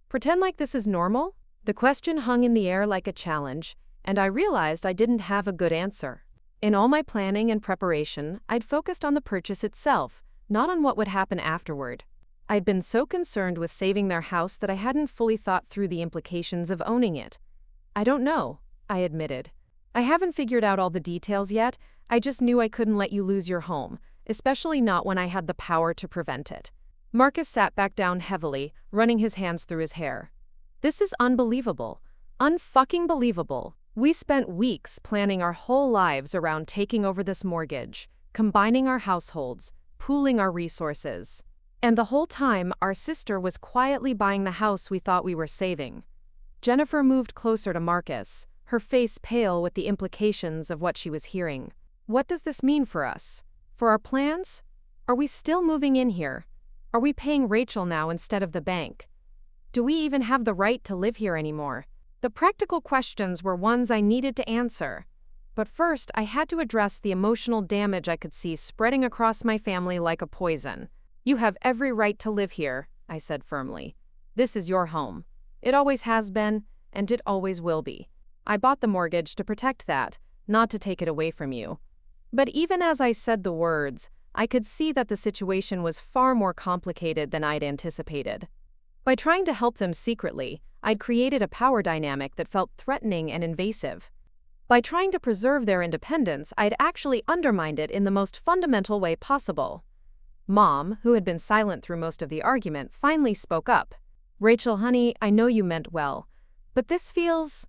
Pretend like this is normal? The question hung in the air like a challenge, and I realized I didn't have a good answer. In all my planning and preparation, I'd focused on the purchase itself, not on what would happen afterward. I'd been so concerned with saving their house that I hadn't fully thought through the implications of owning it. I don't know, I admitted. I haven't figured out all the details yet. I just knew I couldn't let you lose your home, especially not when I had the power to prevent it. Marcus sat back down heavily, running his hands through his hair. This is unbelievable. Unfucking believable. We spent weeks planning our whole lives around taking over this mortgage, combining our households, pooling our resources. And the whole time, our sister was quietly buying the house we thought we were saving. Jennifer moved closer to Marcus, her face pale with the implications of what she was hearing. What does this mean for us? For our plans? Are we still moving in here? Are we paying Rachel now instead of the bank? Do we even have the right to live here anymore? The practical questions were ones I needed to answer. But first, I had to address the emotional damage I could see spreading across my family like a poison. You have every right to live here, I said firmly. This is your home. It always has been, and it always will be. I bought the mortgage to protect that, not to take it away from you. But even as I said the words, I could see that the situation was far more complicated than I'd anticipated. By trying to help them secretly, I'd created a power dynamic that felt threatening and invasive. By trying to preserve their independence, I'd actually undermined it in the most fundamental way possible. Mom, who had been silent through most of the argument, finally spoke up. Rachel, honey, I know you meant well, but this feels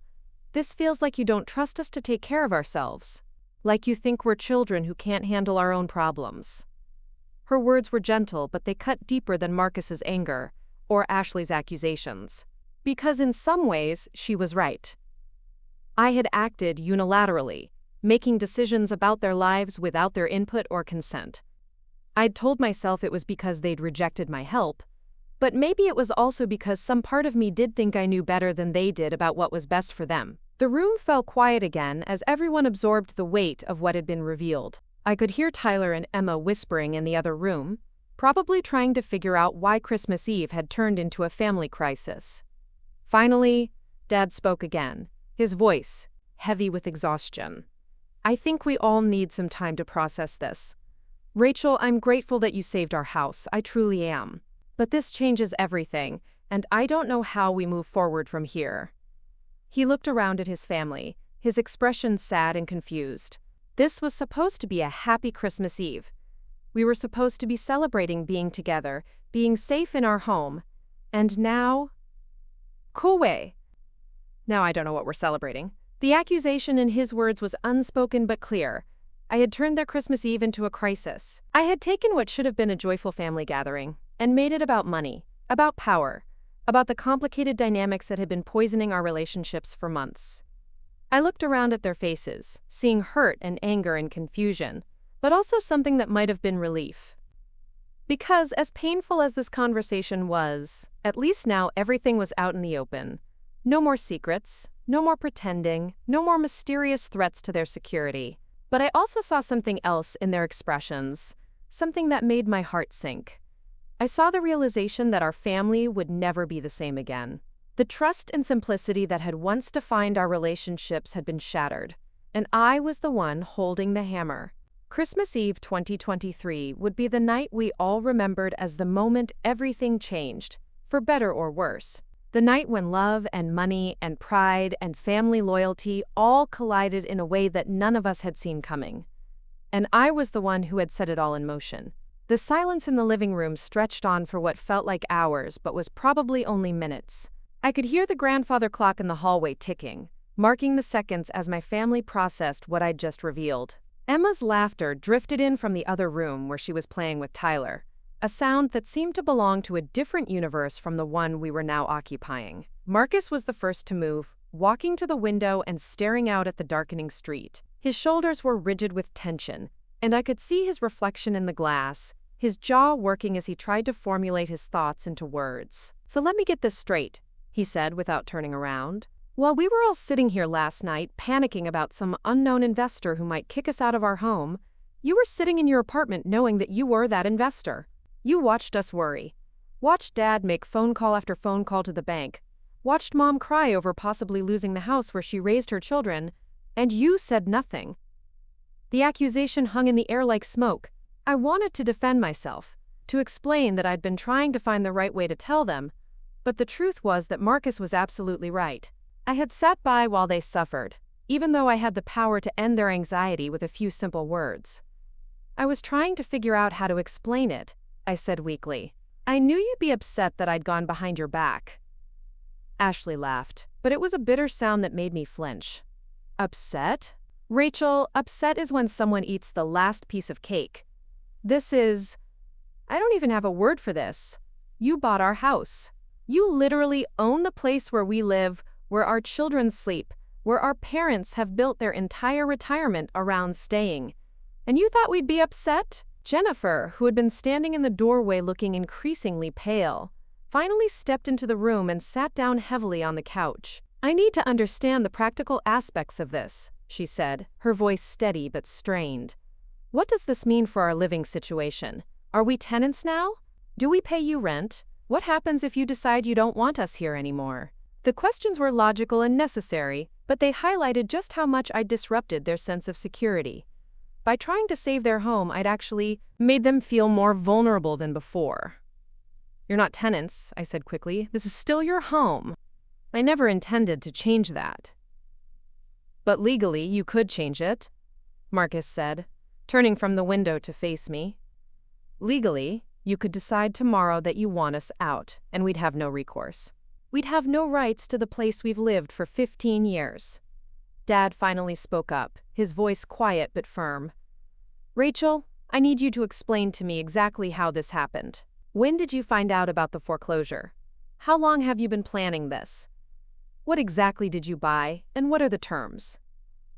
like you don't trust us to take care of ourselves. Like you think we're children who can't handle our own problems. Her words were gentle, but they cut deeper than Marcus's anger, or Ashley's accusations. Because in some ways, she was right. I had acted unilaterally, making decisions about their lives without their input or consent. I'd told myself it was because they'd rejected my help, but maybe it was also because some part of me did think I knew better than they did about what was best for them. The room fell quiet again as everyone absorbed the weight of what had been revealed. I could hear Tyler and Emma whispering in the other room, probably trying to figure out why Christmas Eve had turned into a family crisis. Finally, Dad spoke again, his voice heavy with exhaustion. I think we all need some time to process this. Rachel, I'm grateful that you saved our house, I truly am. But this changes everything, and I don't know how we move forward from here. He looked around at his family, his expression sad and confused. This was supposed to be a happy Christmas Eve. We were supposed to be celebrating being together, being safe in our home. And now? Kowe. Now I don't know what we're celebrating. The accusation in his words was unspoken but clear. I had turned their Christmas Eve into a crisis. I had taken what should have been a joyful family gathering and made it about money, about power, about the complicated dynamics that had been poisoning our relationships for months. I looked around at their faces, seeing hurt and anger and confusion, but also something that might have been relief. Because, as painful as this conversation was, at least now everything was out in the open. No more secrets, no more pretending, no more mysterious threats to their security. But I also saw something else in their expressions, something that made my heart sink. I saw the realization that our family would never be the same again. The trust and simplicity that had once defined our relationships had been shattered, and I was the one holding the hammer. Christmas Eve 2023 would be the night we all remembered as the moment everything changed, for better or worse. The night when love and money and pride and family loyalty all collided in a way that none of us had seen coming. And I was the one who had set it all in motion. The silence in the living room stretched on for what felt like hours but was probably only minutes. I could hear the grandfather clock in the hallway ticking, marking the seconds as my family processed what I'd just revealed. Emma's laughter drifted in from the other room where she was playing with Tyler, a sound that seemed to belong to a different universe from the one we were now occupying. Marcus was the first to move, walking to the window and staring out at the darkening street. His shoulders were rigid with tension, and I could see his reflection in the glass, his jaw working as he tried to formulate his thoughts into words. "So let me get this straight," he said without turning around. "While we were all sitting here last night panicking about some unknown investor who might kick us out of our home, you were sitting in your apartment knowing that you were that investor. You watched us worry. Watched Dad make phone call after phone call to the bank. Watched Mom cry over possibly losing the house where she raised her children, and you said nothing." The accusation hung in the air like smoke. I wanted to defend myself, to explain that I'd been trying to find the right way to tell them, but the truth was that Marcus was absolutely right. I had sat by while they suffered, even though I had the power to end their anxiety with a few simple words. "I was trying to figure out how to explain it," I said weakly. "I knew you'd be upset that I'd gone behind your back." Ashley laughed, but it was a bitter sound that made me flinch. "Upset? Rachel, upset is when someone eats the last piece of cake. I don't even have a word for this. You bought our house. You literally own the place where we live, where our children sleep, where our parents have built their entire retirement around staying. And you thought we'd be upset?" Jennifer, who had been standing in the doorway looking increasingly pale, finally stepped into the room and sat down heavily on the couch. "I need to understand the practical aspects of this," she said, her voice steady but strained. "What does this mean for our living situation? Are we tenants now? Do we pay you rent? What happens if you decide you don't want us here anymore?" The questions were logical and necessary, but they highlighted just how much I'd disrupted their sense of security. By trying to save their home, I'd actually made them feel more vulnerable than before. "You're not tenants," I said quickly. "This is still your home. I never intended to change that." "But legally, you could change it," Marcus said, turning from the window to face me. "Legally, you could decide tomorrow that you want us out, and we'd have no recourse. We'd have no rights to the place we've lived for 15 years. Dad finally spoke up, his voice quiet but firm. "Rachel, I need you to explain to me exactly how this happened. When did you find out about the foreclosure? How long have you been planning this? What exactly did you buy, and what are the terms?"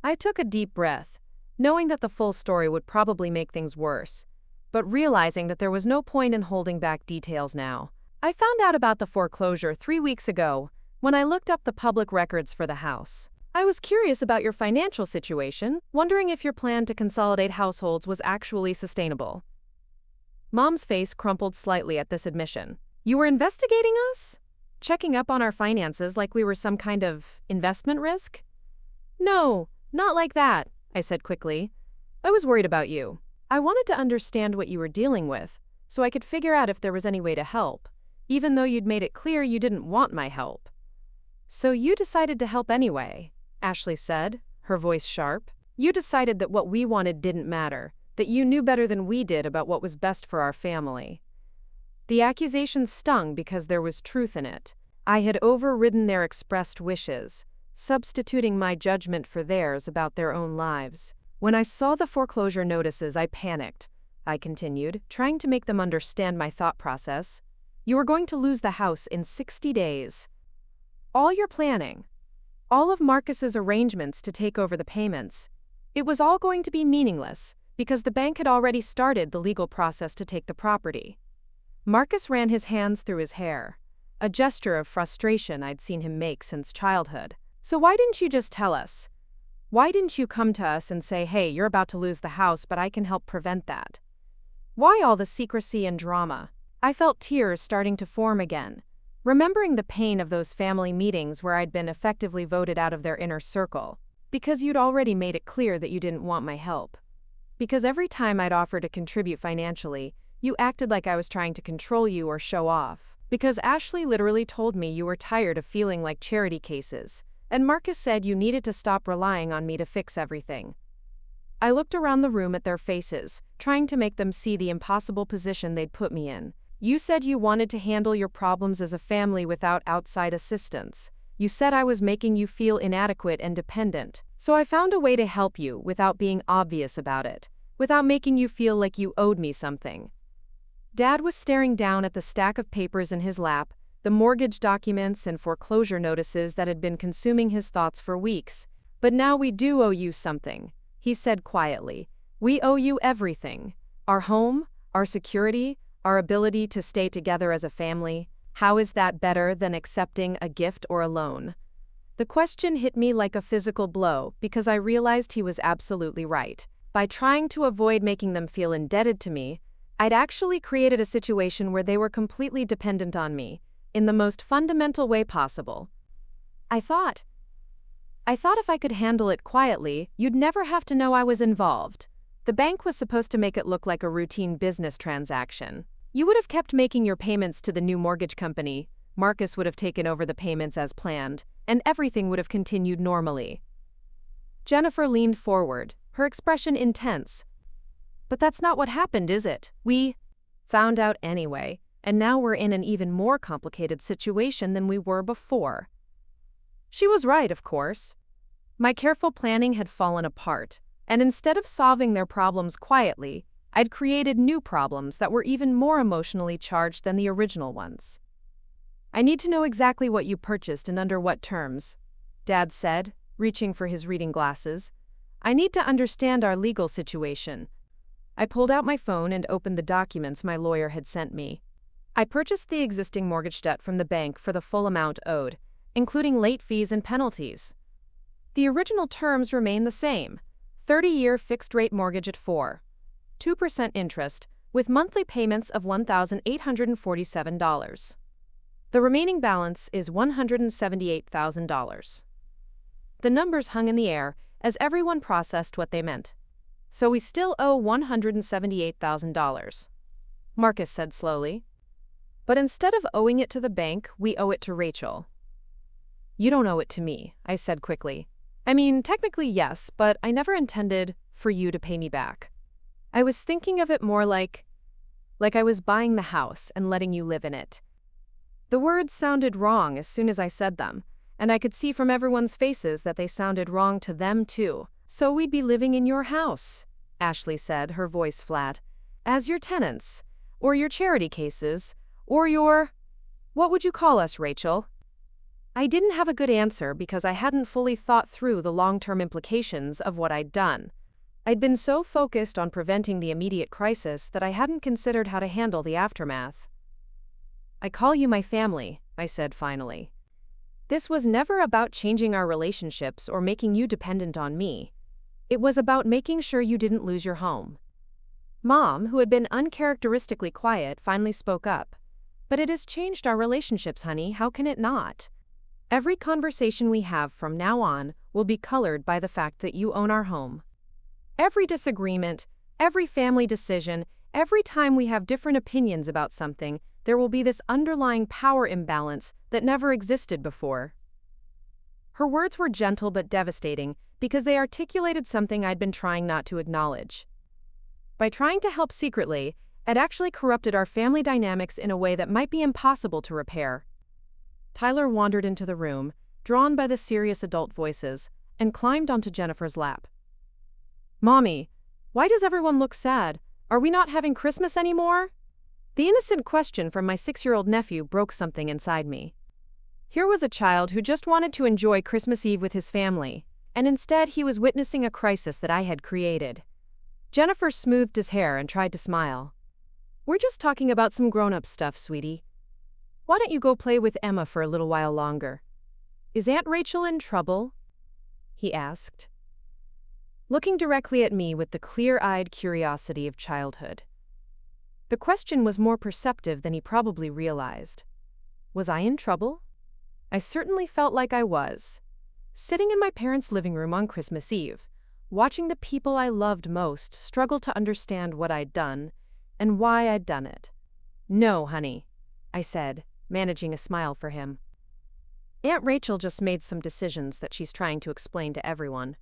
I took a deep breath, knowing that the full story would probably make things worse, but realizing that there was no point in holding back details now. "I found out about the foreclosure 3 weeks ago, when I looked up the public records for the house. I was curious about your financial situation, wondering if your plan to consolidate households was actually sustainable." Mom's face crumpled slightly at this admission. "You were investigating us? Checking up on our finances like we were some kind of investment risk?" "No, not like that," I said quickly. "I was worried about you. I wanted to understand what you were dealing with, so I could figure out if there was any way to help, even though you'd made it clear you didn't want my help." "So you decided to help anyway," Ashley said, her voice sharp. "You decided that what we wanted didn't matter, that you knew better than we did about what was best for our family. The accusation stung because there was truth in it. I had overridden their expressed wishes, substituting my judgment for theirs about their own lives. When I saw the foreclosure notices, I panicked. I continued, trying to make them understand my thought process. You are going to lose the house in 60 days. All your planning, all of Marcus's arrangements to take over the payments, it was all going to be meaningless because the bank had already started the legal process to take the property. Marcus ran his hands through his hair, a gesture of frustration I'd seen him make since childhood. So why didn't you just tell us? Why didn't you come to us and say, hey, you're about to lose the house, but I can help prevent that? Why all the secrecy and drama? I felt tears starting to form again, remembering the pain of those family meetings where I'd been effectively voted out of their inner circle, because you'd already made it clear that you didn't want my help. Because every time I'd offer to contribute financially, you acted like I was trying to control you or show off. Because Ashley literally told me you were tired of feeling like charity cases, and Marcus said you needed to stop relying on me to fix everything. I looked around the room at their faces, trying to make them see the impossible position they'd put me in. You said you wanted to handle your problems as a family without outside assistance. You said I was making you feel inadequate and dependent. So I found a way to help you without being obvious about it, without making you feel like you owed me something. Dad was staring down at the stack of papers in his lap, the mortgage documents and foreclosure notices that had been consuming his thoughts for weeks. But now we do owe you something, he said quietly. We owe you everything. Our home, our security, our ability to stay together as a family. How is that better than accepting a gift or a loan? The question hit me like a physical blow because I realized he was absolutely right. By trying to avoid making them feel indebted to me, I'd actually created a situation where they were completely dependent on me, in the most fundamental way possible. I thought if I could handle it quietly, you'd never have to know I was involved. The bank was supposed to make it look like a routine business transaction. You would have kept making your payments to the new mortgage company, Marcus would have taken over the payments as planned, and everything would have continued normally. Jennifer leaned forward, her expression intense. But that's not what happened, is it? We found out anyway, and now we're in an even more complicated situation than we were before. She was right, of course. My careful planning had fallen apart, and instead of solving their problems quietly, I'd created new problems that were even more emotionally charged than the original ones. I need to know exactly what you purchased and under what terms, Dad said, reaching for his reading glasses. I need to understand our legal situation. I pulled out my phone and opened the documents my lawyer had sent me. I purchased the existing mortgage debt from the bank for the full amount owed, including late fees and penalties. The original terms remain the same: 30-year fixed-rate mortgage at 4.2% interest, with monthly payments of $1,847. The remaining balance is $178,000. The numbers hung in the air as everyone processed what they meant. So we still owe $178,000, Marcus said slowly. But instead of owing it to the bank, we owe it to Rachel. You don't owe it to me, I said quickly. I mean, technically yes, but I never intended for you to pay me back. I was thinking of it more like I was buying the house and letting you live in it. The words sounded wrong as soon as I said them, and I could see from everyone's faces that they sounded wrong to them too. So we'd be living in your house, Ashley said, her voice flat, as your tenants, or your charity cases, or your… What would you call us, Rachel? I didn't have a good answer because I hadn't fully thought through the long-term implications of what I'd done. I'd been so focused on preventing the immediate crisis that I hadn't considered how to handle the aftermath. I call you my family, I said finally. This was never about changing our relationships or making you dependent on me. It was about making sure you didn't lose your home. Mom, who had been uncharacteristically quiet, finally spoke up. But it has changed our relationships, honey. How can it not? Every conversation we have from now on will be colored by the fact that you own our home. Every disagreement, every family decision, every time we have different opinions about something, there will be this underlying power imbalance that never existed before. Her words were gentle but devastating because they articulated something I'd been trying not to acknowledge. By trying to help secretly, it actually corrupted our family dynamics in a way that might be impossible to repair. Tyler wandered into the room, drawn by the serious adult voices, and climbed onto Jennifer's lap. "Mommy, why does everyone look sad? Are we not having Christmas anymore?" The innocent question from my 6-year-old nephew broke something inside me. Here was a child who just wanted to enjoy Christmas Eve with his family, and instead he was witnessing a crisis that I had created. Jennifer smoothed his hair and tried to smile. "We're just talking about some grown-up stuff, sweetie. Why don't you go play with Emma for a little while longer?" "Is Aunt Rachel in trouble?" he asked, looking directly at me with the clear-eyed curiosity of childhood. The question was more perceptive than he probably realized. Was I in trouble? I certainly felt like I was. Sitting in my parents' living room on Christmas Eve, watching the people I loved most struggle to understand what I'd done and why I'd done it. "No, honey," I said, managing a smile for him. "Aunt Rachel just made some decisions that she's trying to explain to everyone."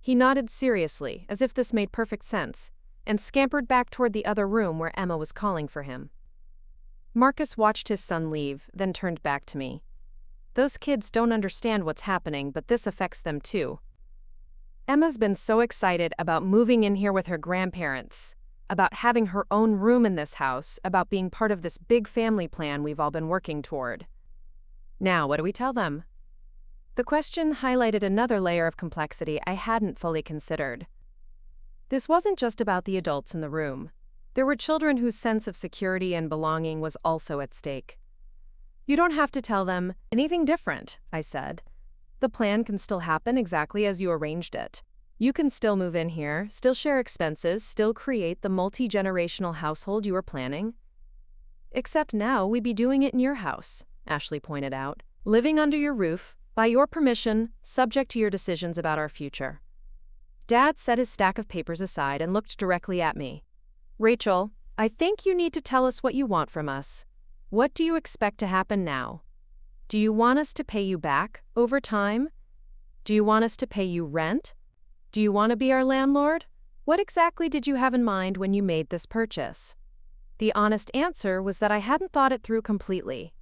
He nodded seriously, as if this made perfect sense, and scampered back toward the other room where Emma was calling for him. Marcus watched his son leave, then turned back to me. "Those kids don't understand what's happening, but this affects them too. Emma's been so excited about moving in here with her grandparents, about having her own room in this house, about being part of this big family plan we've all been working toward. Now, what do we tell them?" The question highlighted another layer of complexity I hadn't fully considered. This wasn't just about the adults in the room. There were children whose sense of security and belonging was also at stake. "You don't have to tell them anything different," I said. "The plan can still happen exactly as you arranged it. You can still move in here, still share expenses, still create the multi-generational household you were planning. Except now we'd be doing it in your house," Ashley pointed out. "Living under your roof, by your permission, subject to your decisions about our future." Dad set his stack of papers aside and looked directly at me. "Rachel, I think you need to tell us what you want from us. What do you expect to happen now? Do you want us to pay you back over time? Do you want us to pay you rent? Do you want to be our landlord? What exactly did you have in mind when you made this purchase?" The honest answer was that I hadn't thought it through completely.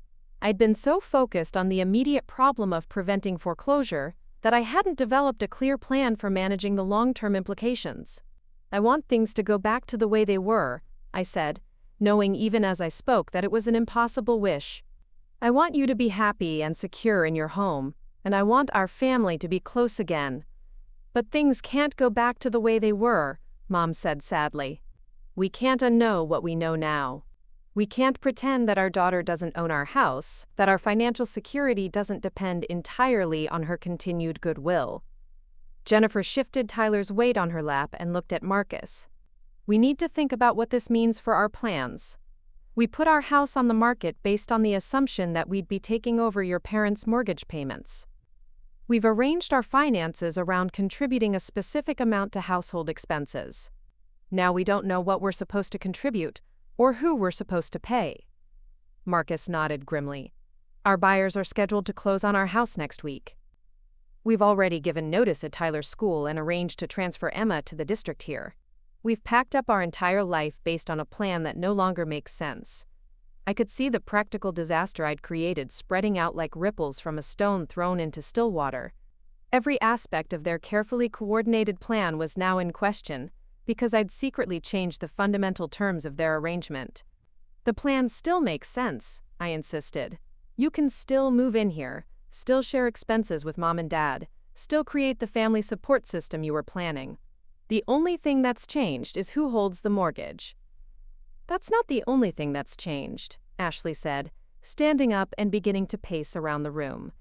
I'd been so focused on the immediate problem of preventing foreclosure that I hadn't developed a clear plan for managing the long-term implications. "I want things to go back to the way they were," I said, knowing even as I spoke that it was an impossible wish. "I want you to be happy and secure in your home, and I want our family to be close again." "But things can't go back to the way they were," Mom said sadly. "We can't unknow what we know now. We can't pretend that our daughter doesn't own our house, that our financial security doesn't depend entirely on her continued goodwill." Jennifer shifted Tyler's weight on her lap and looked at Marcus. "We need to think about what this means for our plans. We put our house on the market based on the assumption that we'd be taking over your parents' mortgage payments. We've arranged our finances around contributing a specific amount to household expenses. Now we don't know what we're supposed to contribute, or who we're supposed to pay." Marcus nodded grimly. "Our buyers are scheduled to close on our house next week. We've already given notice at Tyler's school and arranged to transfer Emma to the district here. We've packed up our entire life based on a plan that no longer makes sense." I could see the practical disaster I'd created spreading out like ripples from a stone thrown into still water. Every aspect of their carefully coordinated plan was now in question, because I'd secretly changed the fundamental terms of their arrangement. "The plan still makes sense," I insisted. "You can still move in here, still share expenses with Mom and Dad, still create the family support system you were planning. The only thing that's changed is who holds the mortgage." "That's not the only thing that's changed," Ashley said, standing up and beginning to pace around the room.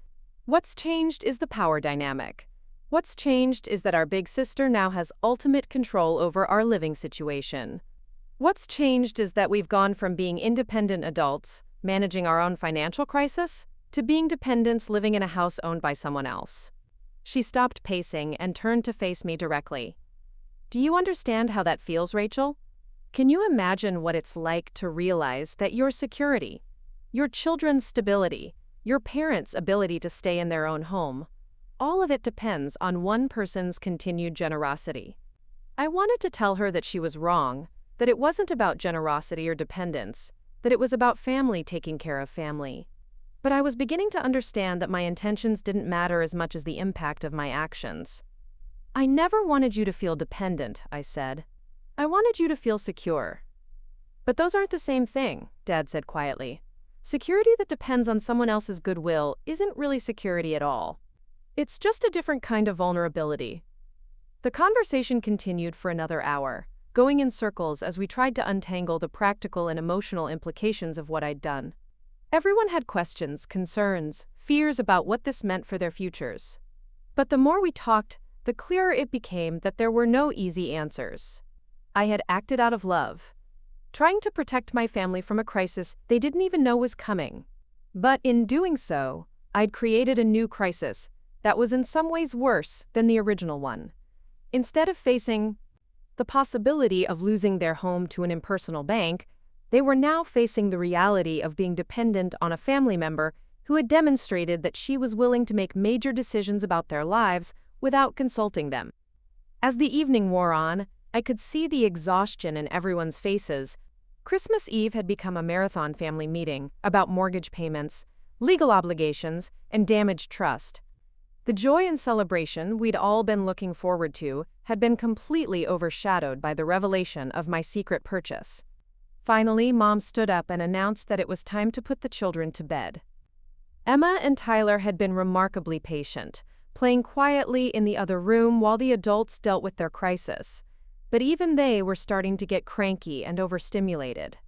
"What's changed is the power dynamic. What's changed is that our big sister now has ultimate control over our living situation. What's changed is that we've gone from being independent adults, managing our own financial crisis, to being dependents living in a house owned by someone else." She stopped pacing and turned to face me directly. "Do you understand how that feels, Rachel? Can you imagine what it's like to realize that your security, your children's stability, your parents' ability to stay in their own home, all of it depends on one person's continued generosity?" I wanted to tell her that she was wrong, that it wasn't about generosity or dependence, that it was about family taking care of family. But I was beginning to understand that my intentions didn't matter as much as the impact of my actions. I never wanted you to feel dependent, I said. I wanted you to feel secure. But those aren't the same thing, Dad said quietly. Security that depends on someone else's goodwill isn't really security at all. It's just a different kind of vulnerability. The conversation continued for another hour, going in circles as we tried to untangle the practical and emotional implications of what I'd done. Everyone had questions, concerns, fears about what this meant for their futures. But the more we talked, the clearer it became that there were no easy answers. I had acted out of love, trying to protect my family from a crisis they didn't even know was coming. But in doing so, I'd created a new crisis that was in some ways worse than the original one. Instead of facing the possibility of losing their home to an impersonal bank, they were now facing the reality of being dependent on a family member who had demonstrated that she was willing to make major decisions about their lives without consulting them. As the evening wore on, I could see the exhaustion in everyone's faces. Christmas Eve had become a marathon family meeting about mortgage payments, legal obligations, and damaged trust. The joy and celebration we'd all been looking forward to had been completely overshadowed by the revelation of my secret purchase. Finally, Mom stood up and announced that it was time to put the children to bed. Emma and Tyler had been remarkably patient, playing quietly in the other room while the adults dealt with their crisis. But even they were starting to get cranky and overstimulated.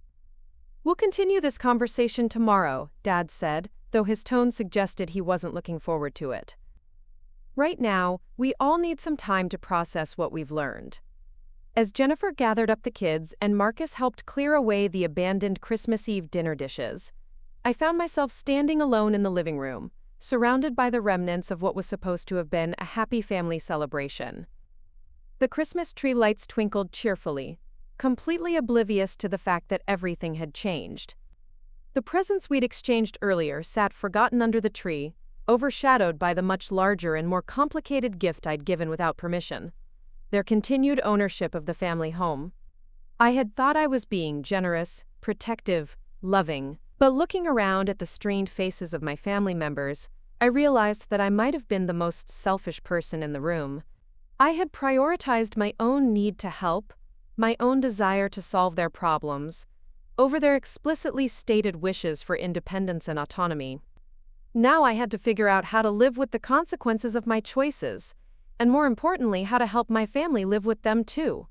"We'll continue this conversation tomorrow," Dad said, though his tone suggested he wasn't looking forward to it. "Right now, we all need some time to process what we've learned." As Jennifer gathered up the kids and Marcus helped clear away the abandoned Christmas Eve dinner dishes, I found myself standing alone in the living room, surrounded by the remnants of what was supposed to have been a happy family celebration. The Christmas tree lights twinkled cheerfully, completely oblivious to the fact that everything had changed. The presents we'd exchanged earlier sat forgotten under the tree, overshadowed by the much larger and more complicated gift I'd given without permission: their continued ownership of the family home. I had thought I was being generous, protective, loving, but looking around at the strained faces of my family members, I realized that I might have been the most selfish person in the room. I had prioritized my own need to help, my own desire to solve their problems, over their explicitly stated wishes for independence and autonomy. Now I had to figure out how to live with the consequences of my choices, and more importantly, how to help my family live with them too.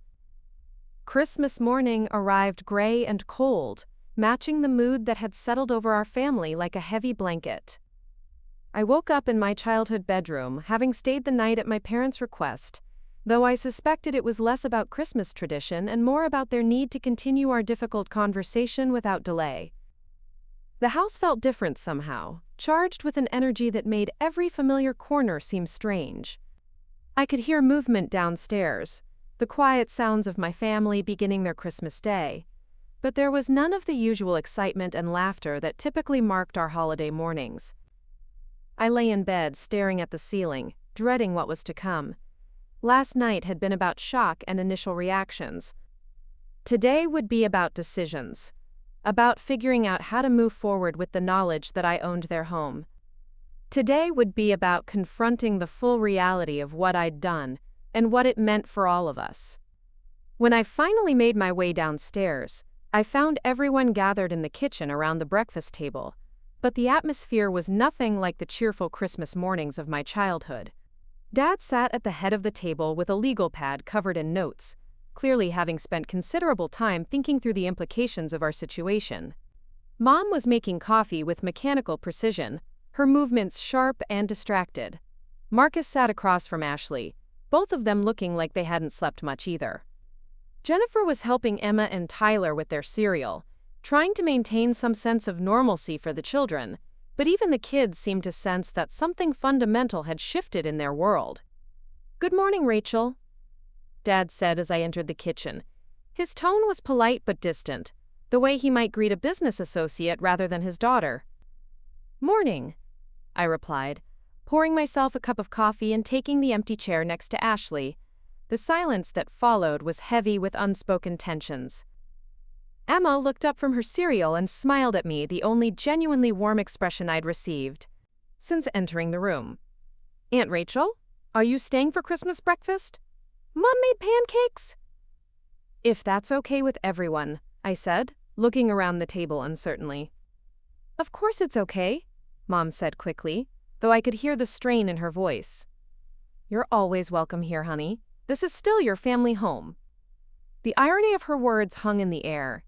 Christmas morning arrived gray and cold, matching the mood that had settled over our family like a heavy blanket. I woke up in my childhood bedroom, having stayed the night at my parents' request, though I suspected it was less about Christmas tradition and more about their need to continue our difficult conversation without delay. The house felt different somehow, charged with an energy that made every familiar corner seem strange. I could hear movement downstairs, the quiet sounds of my family beginning their Christmas day, but there was none of the usual excitement and laughter that typically marked our holiday mornings. I lay in bed staring at the ceiling, dreading what was to come. Last night had been about shock and initial reactions. Today would be about decisions, about figuring out how to move forward with the knowledge that I owned their home. Today would be about confronting the full reality of what I'd done and what it meant for all of us. When I finally made my way downstairs, I found everyone gathered in the kitchen around the breakfast table, but the atmosphere was nothing like the cheerful Christmas mornings of my childhood. Dad sat at the head of the table with a legal pad covered in notes, clearly having spent considerable time thinking through the implications of our situation. Mom was making coffee with mechanical precision, her movements sharp and distracted. Marcus sat across from Ashley, both of them looking like they hadn't slept much either. Jennifer was helping Emma and Tyler with their cereal, trying to maintain some sense of normalcy for the children, but even the kids seemed to sense that something fundamental had shifted in their world. "Good morning, Rachel," Dad said as I entered the kitchen. His tone was polite but distant, the way he might greet a business associate rather than his daughter. "Morning," I replied, pouring myself a cup of coffee and taking the empty chair next to Ashley. The silence that followed was heavy with unspoken tensions. Emma looked up from her cereal and smiled at me, the only genuinely warm expression I'd received since entering the room. "Aunt Rachel, are you staying for Christmas breakfast? Mom made pancakes." "If that's okay with everyone," I said, looking around the table uncertainly. "Of course it's okay," Mom said quickly, though I could hear the strain in her voice. "You're always welcome here, honey. This is still your family home." The irony of her words hung in the air.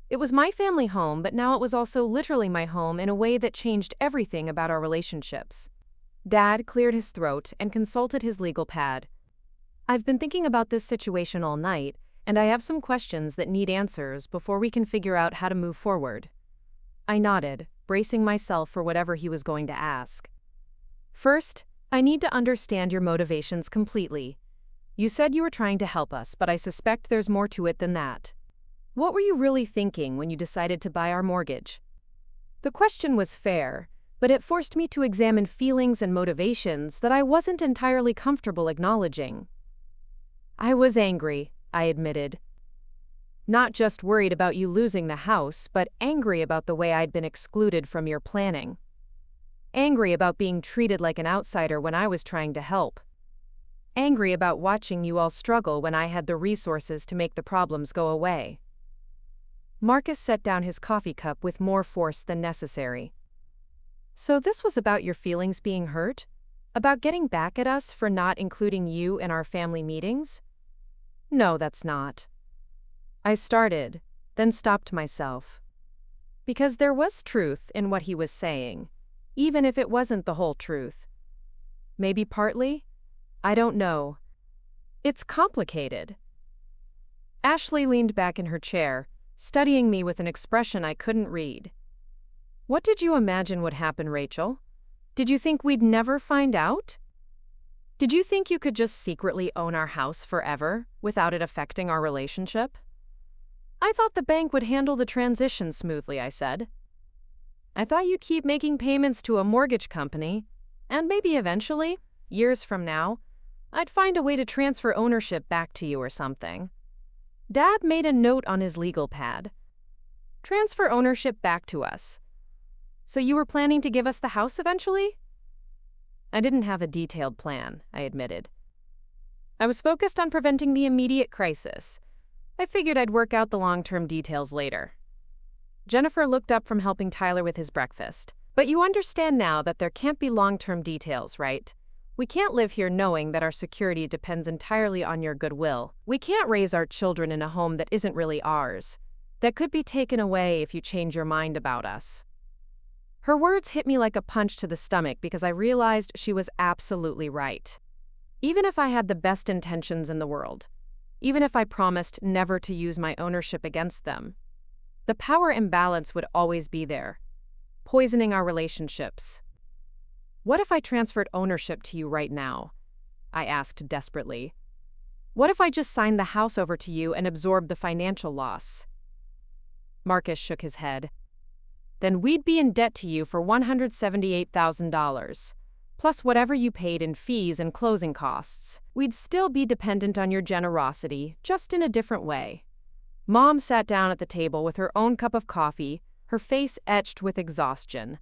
It was my family home, but now it was also literally my home in a way that changed everything about our relationships. Dad cleared his throat and consulted his legal pad. "I've been thinking about this situation all night, and I have some questions that need answers before we can figure out how to move forward." I nodded, bracing myself for whatever he was going to ask. "First, I need to understand your motivations completely. You said you were trying to help us, but I suspect there's more to it than that. What were you really thinking when you decided to buy our mortgage?" The question was fair, but it forced me to examine feelings and motivations that I wasn't entirely comfortable acknowledging. "I was angry," I admitted. "Not just worried about you losing the house, but angry about the way I'd been excluded from your planning. Angry about being treated like an outsider when I was trying to help. Angry about watching you all struggle when I had the resources to make the problems go away." Marcus set down his coffee cup with more force than necessary. "So this was about your feelings being hurt? About getting back at us for not including you in our family meetings?" "No, that's not." I started, then stopped myself. Because there was truth in what he was saying, even if it wasn't the whole truth. Maybe partly? I don't know. It's complicated. Ashley leaned back in her chair, studying me with an expression I couldn't read. "What did you imagine would happen, Rachel? Did you think we'd never find out? Did you think you could just secretly own our house forever without it affecting our relationship?" "I thought the bank would handle the transition smoothly," I said. "I thought you'd keep making payments to a mortgage company, and maybe eventually, years from now, I'd find a way to transfer ownership back to you or something." Dad made a note on his legal pad. "Transfer ownership back to us. So you were planning to give us the house eventually?" I didn't have a detailed plan, I admitted. I was focused on preventing the immediate crisis. I figured I'd work out the long-term details later. Jennifer looked up from helping Tyler with his breakfast. "But you understand now that there can't be long-term details, right? We can't live here knowing that our security depends entirely on your goodwill. We can't raise our children in a home that isn't really ours, that could be taken away if you change your mind about us." Her words hit me like a punch to the stomach because I realized she was absolutely right. Even if I had the best intentions in the world, even if I promised never to use my ownership against them, the power imbalance would always be there, poisoning our relationships. "What if I transferred ownership to you right now?" I asked desperately. "What if I just signed the house over to you and absorbed the financial loss?" Marcus shook his head. "Then we'd be in debt to you for $178,000, plus whatever you paid in fees and closing costs. We'd still be dependent on your generosity, just in a different way." Mom sat down at the table with her own cup of coffee, her face etched with exhaustion.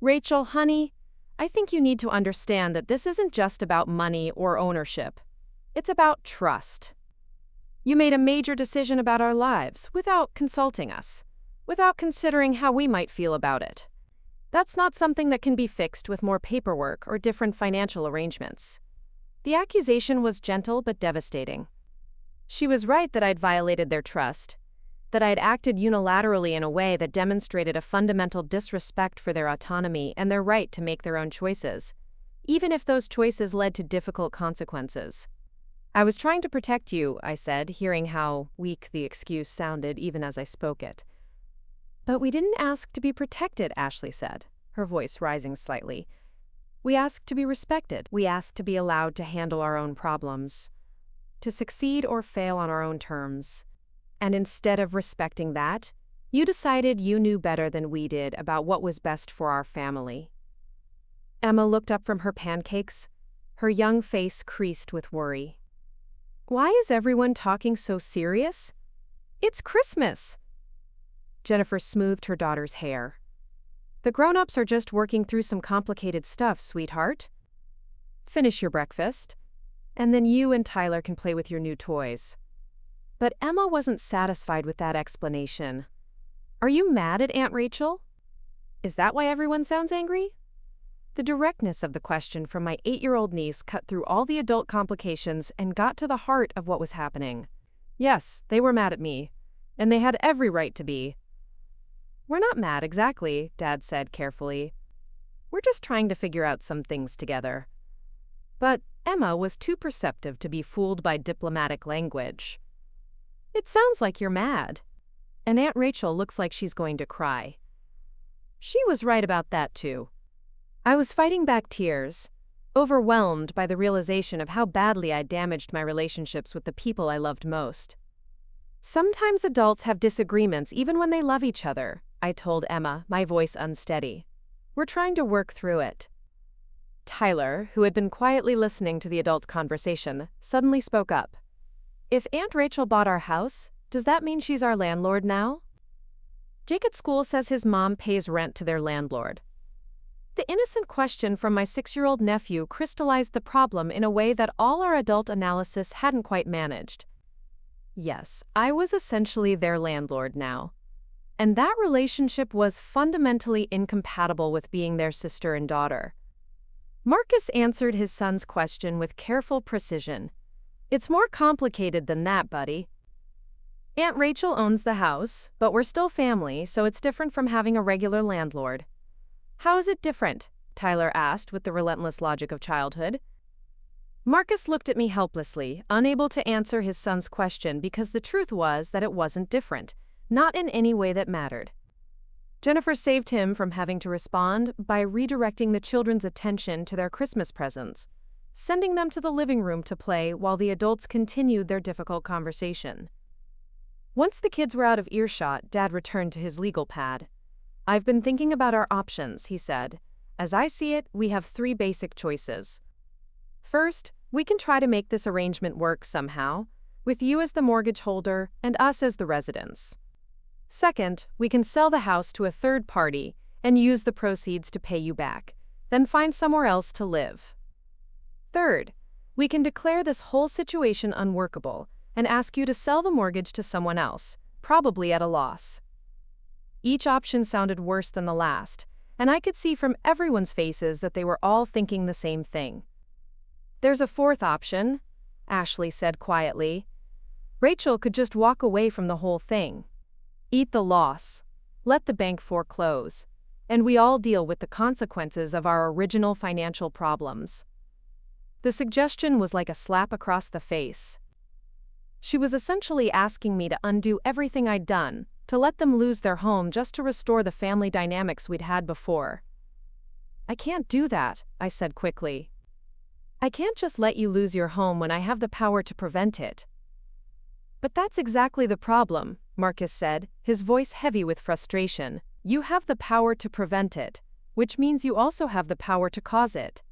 "Rachel, honey, I think you need to understand that this isn't just about money or ownership. It's about trust. You made a major decision about our lives without consulting us, without considering how we might feel about it. That's not something that can be fixed with more paperwork or different financial arrangements." The accusation was gentle but devastating. She was right that I'd violated their trust, that I'd acted unilaterally in a way that demonstrated a fundamental disrespect for their autonomy and their right to make their own choices, even if those choices led to difficult consequences. "I was trying to protect you," I said, hearing how weak the excuse sounded even as I spoke it. "But we didn't ask to be protected," Ashley said, her voice rising slightly. "We asked to be respected. We asked to be allowed to handle our own problems, to succeed or fail on our own terms. And instead of respecting that, you decided you knew better than we did about what was best for our family." Emma looked up from her pancakes, her young face creased with worry. Why is everyone talking so serious? It's Christmas. Jennifer smoothed her daughter's hair. The grown-ups are just working through some complicated stuff, sweetheart. Finish your breakfast, and then you and Tyler can play with your new toys. But Emma wasn't satisfied with that explanation. Are you mad at Aunt Rachel? Is that why everyone sounds angry? The directness of the question from my 8-year-old niece cut through all the adult complications and got to the heart of what was happening. Yes, they were mad at me, and they had every right to be. We're not mad exactly, Dad said carefully. We're just trying to figure out some things together. But Emma was too perceptive to be fooled by diplomatic language. It sounds like you're mad. And Aunt Rachel looks like she's going to cry. She was right about that too. I was fighting back tears, overwhelmed by the realization of how badly I damaged my relationships with the people I loved most. Sometimes adults have disagreements even when they love each other, I told Emma, my voice unsteady. We're trying to work through it. Tyler, who had been quietly listening to the adult conversation, suddenly spoke up. If Aunt Rachel bought our house, does that mean she's our landlord now? Jake at school says his mom pays rent to their landlord. The innocent question from my 6-year-old nephew crystallized the problem in a way that all our adult analysis hadn't quite managed. Yes, I was essentially their landlord now. And that relationship was fundamentally incompatible with being their sister and daughter. Marcus answered his son's question with careful precision. It's more complicated than that, buddy. Aunt Rachel owns the house, but we're still family, so it's different from having a regular landlord. How is it different? Tyler asked with the relentless logic of childhood. Marcus looked at me helplessly, unable to answer his son's question because the truth was that it wasn't different, not in any way that mattered. Jennifer saved him from having to respond by redirecting the children's attention to their Christmas presents, sending them to the living room to play while the adults continued their difficult conversation. Once the kids were out of earshot, Dad returned to his legal pad. I've been thinking about our options, he said. As I see it, we have 3 basic choices. First, we can try to make this arrangement work somehow, with you as the mortgage holder and us as the residents. Second, we can sell the house to a third party and use the proceeds to pay you back, then find somewhere else to live. Third, we can declare this whole situation unworkable and ask you to sell the mortgage to someone else, probably at a loss. Each option sounded worse than the last, and I could see from everyone's faces that they were all thinking the same thing. There's a fourth option, Ashley said quietly. Rachel could just walk away from the whole thing. Eat the loss. Let the bank foreclose. And we all deal with the consequences of our original financial problems. The suggestion was like a slap across the face. She was essentially asking me to undo everything I'd done, to let them lose their home just to restore the family dynamics we'd had before. I can't do that, I said quickly. I can't just let you lose your home when I have the power to prevent it. But that's exactly the problem, Marcus said, his voice heavy with frustration. You have the power to prevent it, which means you also have the power to cause it.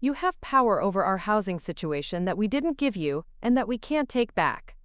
You have power over our housing situation that we didn't give you and that we can't take back.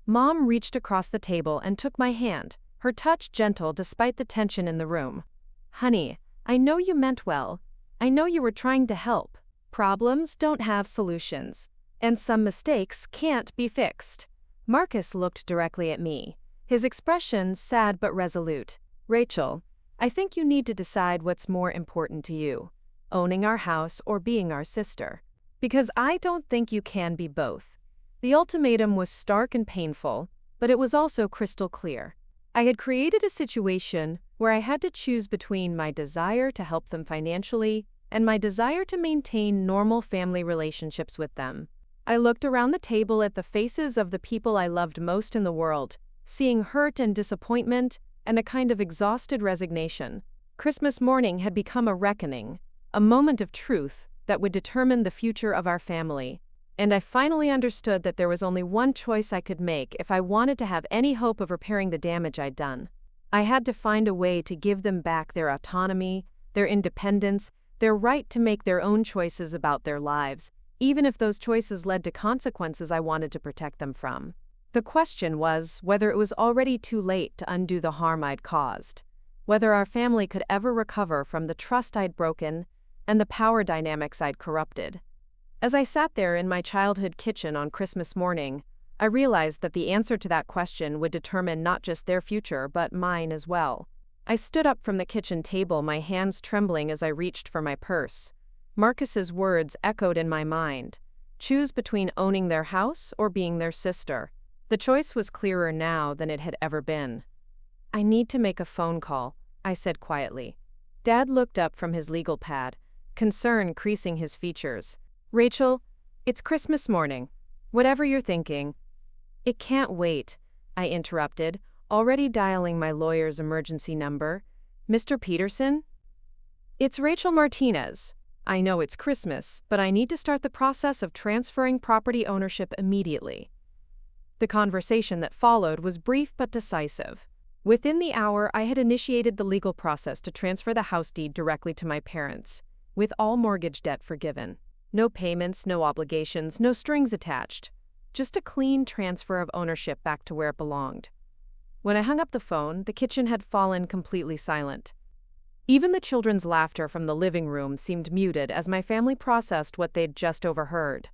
Mom reached across the table and took my hand, her touch gentle despite the tension in the room. Honey, I know you meant well. I know you were trying to help. Problems don't have solutions, and some mistakes can't be fixed. Marcus looked directly at me, his expression sad but resolute. Rachel, I think you need to decide what's more important to you, owning our house or being our sister. Because I don't think you can be both. The ultimatum was stark and painful, but it was also crystal clear. I had created a situation where I had to choose between my desire to help them financially and my desire to maintain normal family relationships with them. I looked around the table at the faces of the people I loved most in the world, seeing hurt and disappointment and a kind of exhausted resignation. Christmas morning had become a reckoning, a moment of truth that would determine the future of our family. And I finally understood that there was only one choice I could make if I wanted to have any hope of repairing the damage I'd done. I had to find a way to give them back their autonomy, their independence, their right to make their own choices about their lives, even if those choices led to consequences I wanted to protect them from. The question was whether it was already too late to undo the harm I'd caused, whether our family could ever recover from the trust I'd broken and the power dynamics I'd corrupted. As I sat there in my childhood kitchen on Christmas morning, I realized that the answer to that question would determine not just their future but mine as well. I stood up from the kitchen table, my hands trembling as I reached for my purse. Marcus's words echoed in my mind. Choose between owning their house or being their sister. The choice was clearer now than it had ever been. I need to make a phone call, I said quietly. Dad looked up from his legal pad, concern creasing his features. Rachel, it's Christmas morning. Whatever you're thinking. It can't wait, I interrupted, already dialing my lawyer's emergency number. Mr. Peterson? It's Rachel Martinez. I know it's Christmas, but I need to start the process of transferring property ownership immediately. The conversation that followed was brief but decisive. Within the hour, I had initiated the legal process to transfer the house deed directly to my parents, with all mortgage debt forgiven. No payments, no obligations, no strings attached. Just a clean transfer of ownership back to where it belonged. When I hung up the phone, the kitchen had fallen completely silent. Even the children's laughter from the living room seemed muted as my family processed what they'd just overheard.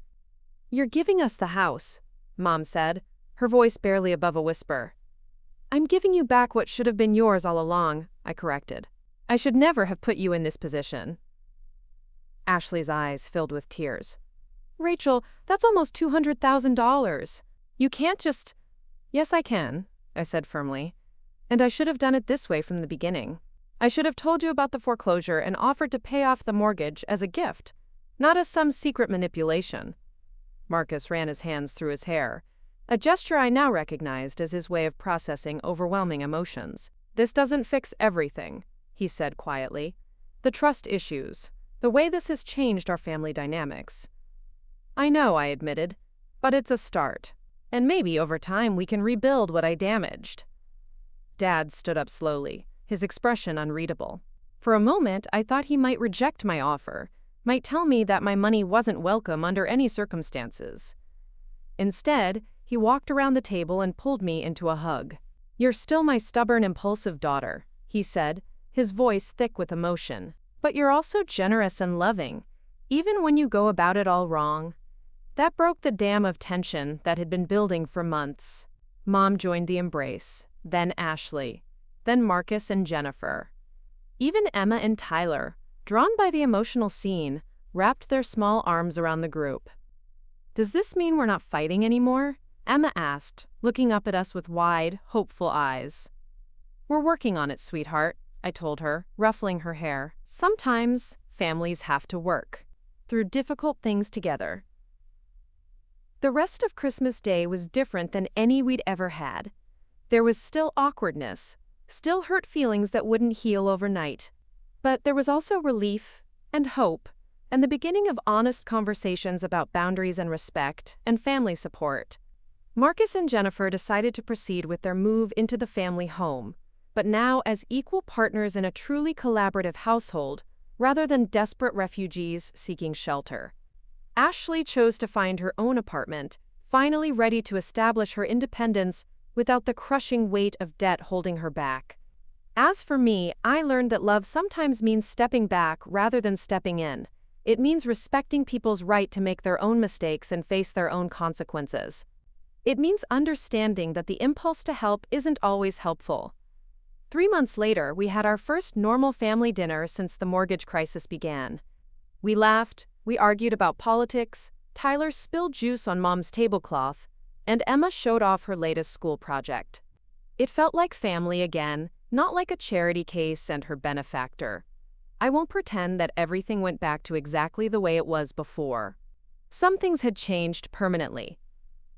You're giving us the house, Mom said, her voice barely above a whisper. I'm giving you back what should have been yours all along, I corrected. I should never have put you in this position. Ashley's eyes filled with tears. Rachel, that's almost $200,000. You can't just… Yes, I can, I said firmly. And I should have done it this way from the beginning. I should have told you about the foreclosure and offered to pay off the mortgage as a gift, not as some secret manipulation. Marcus ran his hands through his hair, a gesture I now recognized as his way of processing overwhelming emotions. This doesn't fix everything, he said quietly. The trust issues, the way this has changed our family dynamics. I know, I admitted, but it's a start. And maybe over time we can rebuild what I damaged. Dad stood up slowly, his expression unreadable. For a moment, I thought he might reject my offer, might tell me that my money wasn't welcome under any circumstances. Instead, he walked around the table and pulled me into a hug. You're still my stubborn, impulsive daughter, he said, his voice thick with emotion. But you're also generous and loving, even when you go about it all wrong. That broke the dam of tension that had been building for months. Mom joined the embrace, then Ashley, then Marcus and Jennifer. Even Emma and Tyler, drawn by the emotional scene, wrapped their small arms around the group. Does this mean we're not fighting anymore? Emma asked, looking up at us with wide, hopeful eyes. We're working on it, sweetheart, I told her, ruffling her hair. Sometimes families have to work through difficult things together. The rest of Christmas Day was different than any we'd ever had. There was still awkwardness, still hurt feelings that wouldn't heal overnight. But there was also relief and hope, and the beginning of honest conversations about boundaries and respect and family support. Marcus and Jennifer decided to proceed with their move into the family home, but now as equal partners in a truly collaborative household, rather than desperate refugees seeking shelter. Ashley chose to find her own apartment, finally ready to establish her independence without the crushing weight of debt holding her back. As for me, I learned that love sometimes means stepping back rather than stepping in. It means respecting people's right to make their own mistakes and face their own consequences. It means understanding that the impulse to help isn't always helpful. 3 months later, we had our first normal family dinner since the mortgage crisis began. We laughed, we argued about politics, Tyler spilled juice on Mom's tablecloth, and Emma showed off her latest school project. It felt like family again, not like a charity case and her benefactor. I won't pretend that everything went back to exactly the way it was before. Some things had changed permanently.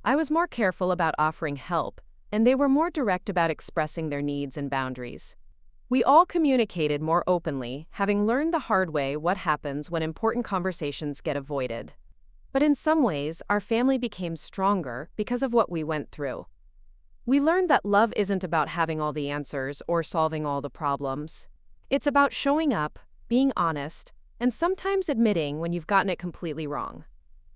I was more careful about offering help, and they were more direct about expressing their needs and boundaries. We all communicated more openly, having learned the hard way what happens when important conversations get avoided. But in some ways, our family became stronger because of what we went through. We learned that love isn't about having all the answers or solving all the problems. It's about showing up, being honest, and sometimes admitting when you've gotten it completely wrong.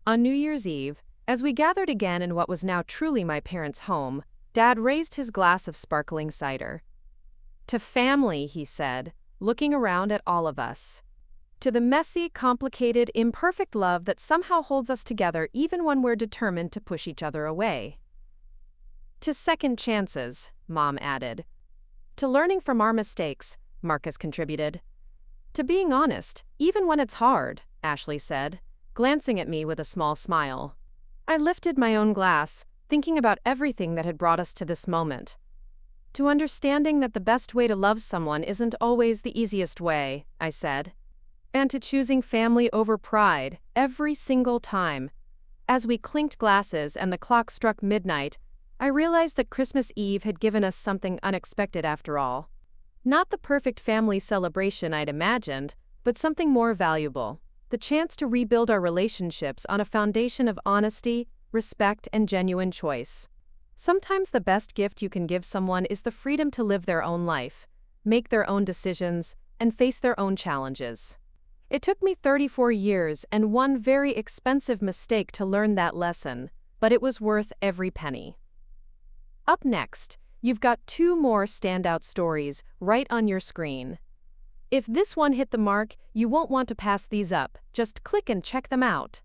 On New Year's Eve, as we gathered again in what was now truly my parents' home, Dad raised his glass of sparkling cider. "To family," he said, looking around at all of us. "To the messy, complicated, imperfect love that somehow holds us together even when we're determined to push each other away. To second chances," Mom added. "To learning from our mistakes," Marcus contributed. "To being honest, even when it's hard," Ashley said, glancing at me with a small smile. I lifted my own glass, thinking about everything that had brought us to this moment. "To understanding that the best way to love someone isn't always the easiest way," I said. "And to choosing family over pride, every single time." As we clinked glasses and the clock struck midnight, I realized that Christmas Eve had given us something unexpected after all. Not the perfect family celebration I'd imagined, but something more valuable: the chance to rebuild our relationships on a foundation of honesty, respect, and genuine choice. Sometimes the best gift you can give someone is the freedom to live their own life, make their own decisions, and face their own challenges. It took me 34 years and one very expensive mistake to learn that lesson, but it was worth every penny. Up next, you've got 2 more standout stories right on your screen. If this one hit the mark, you won't want to pass these up, just click and check them out.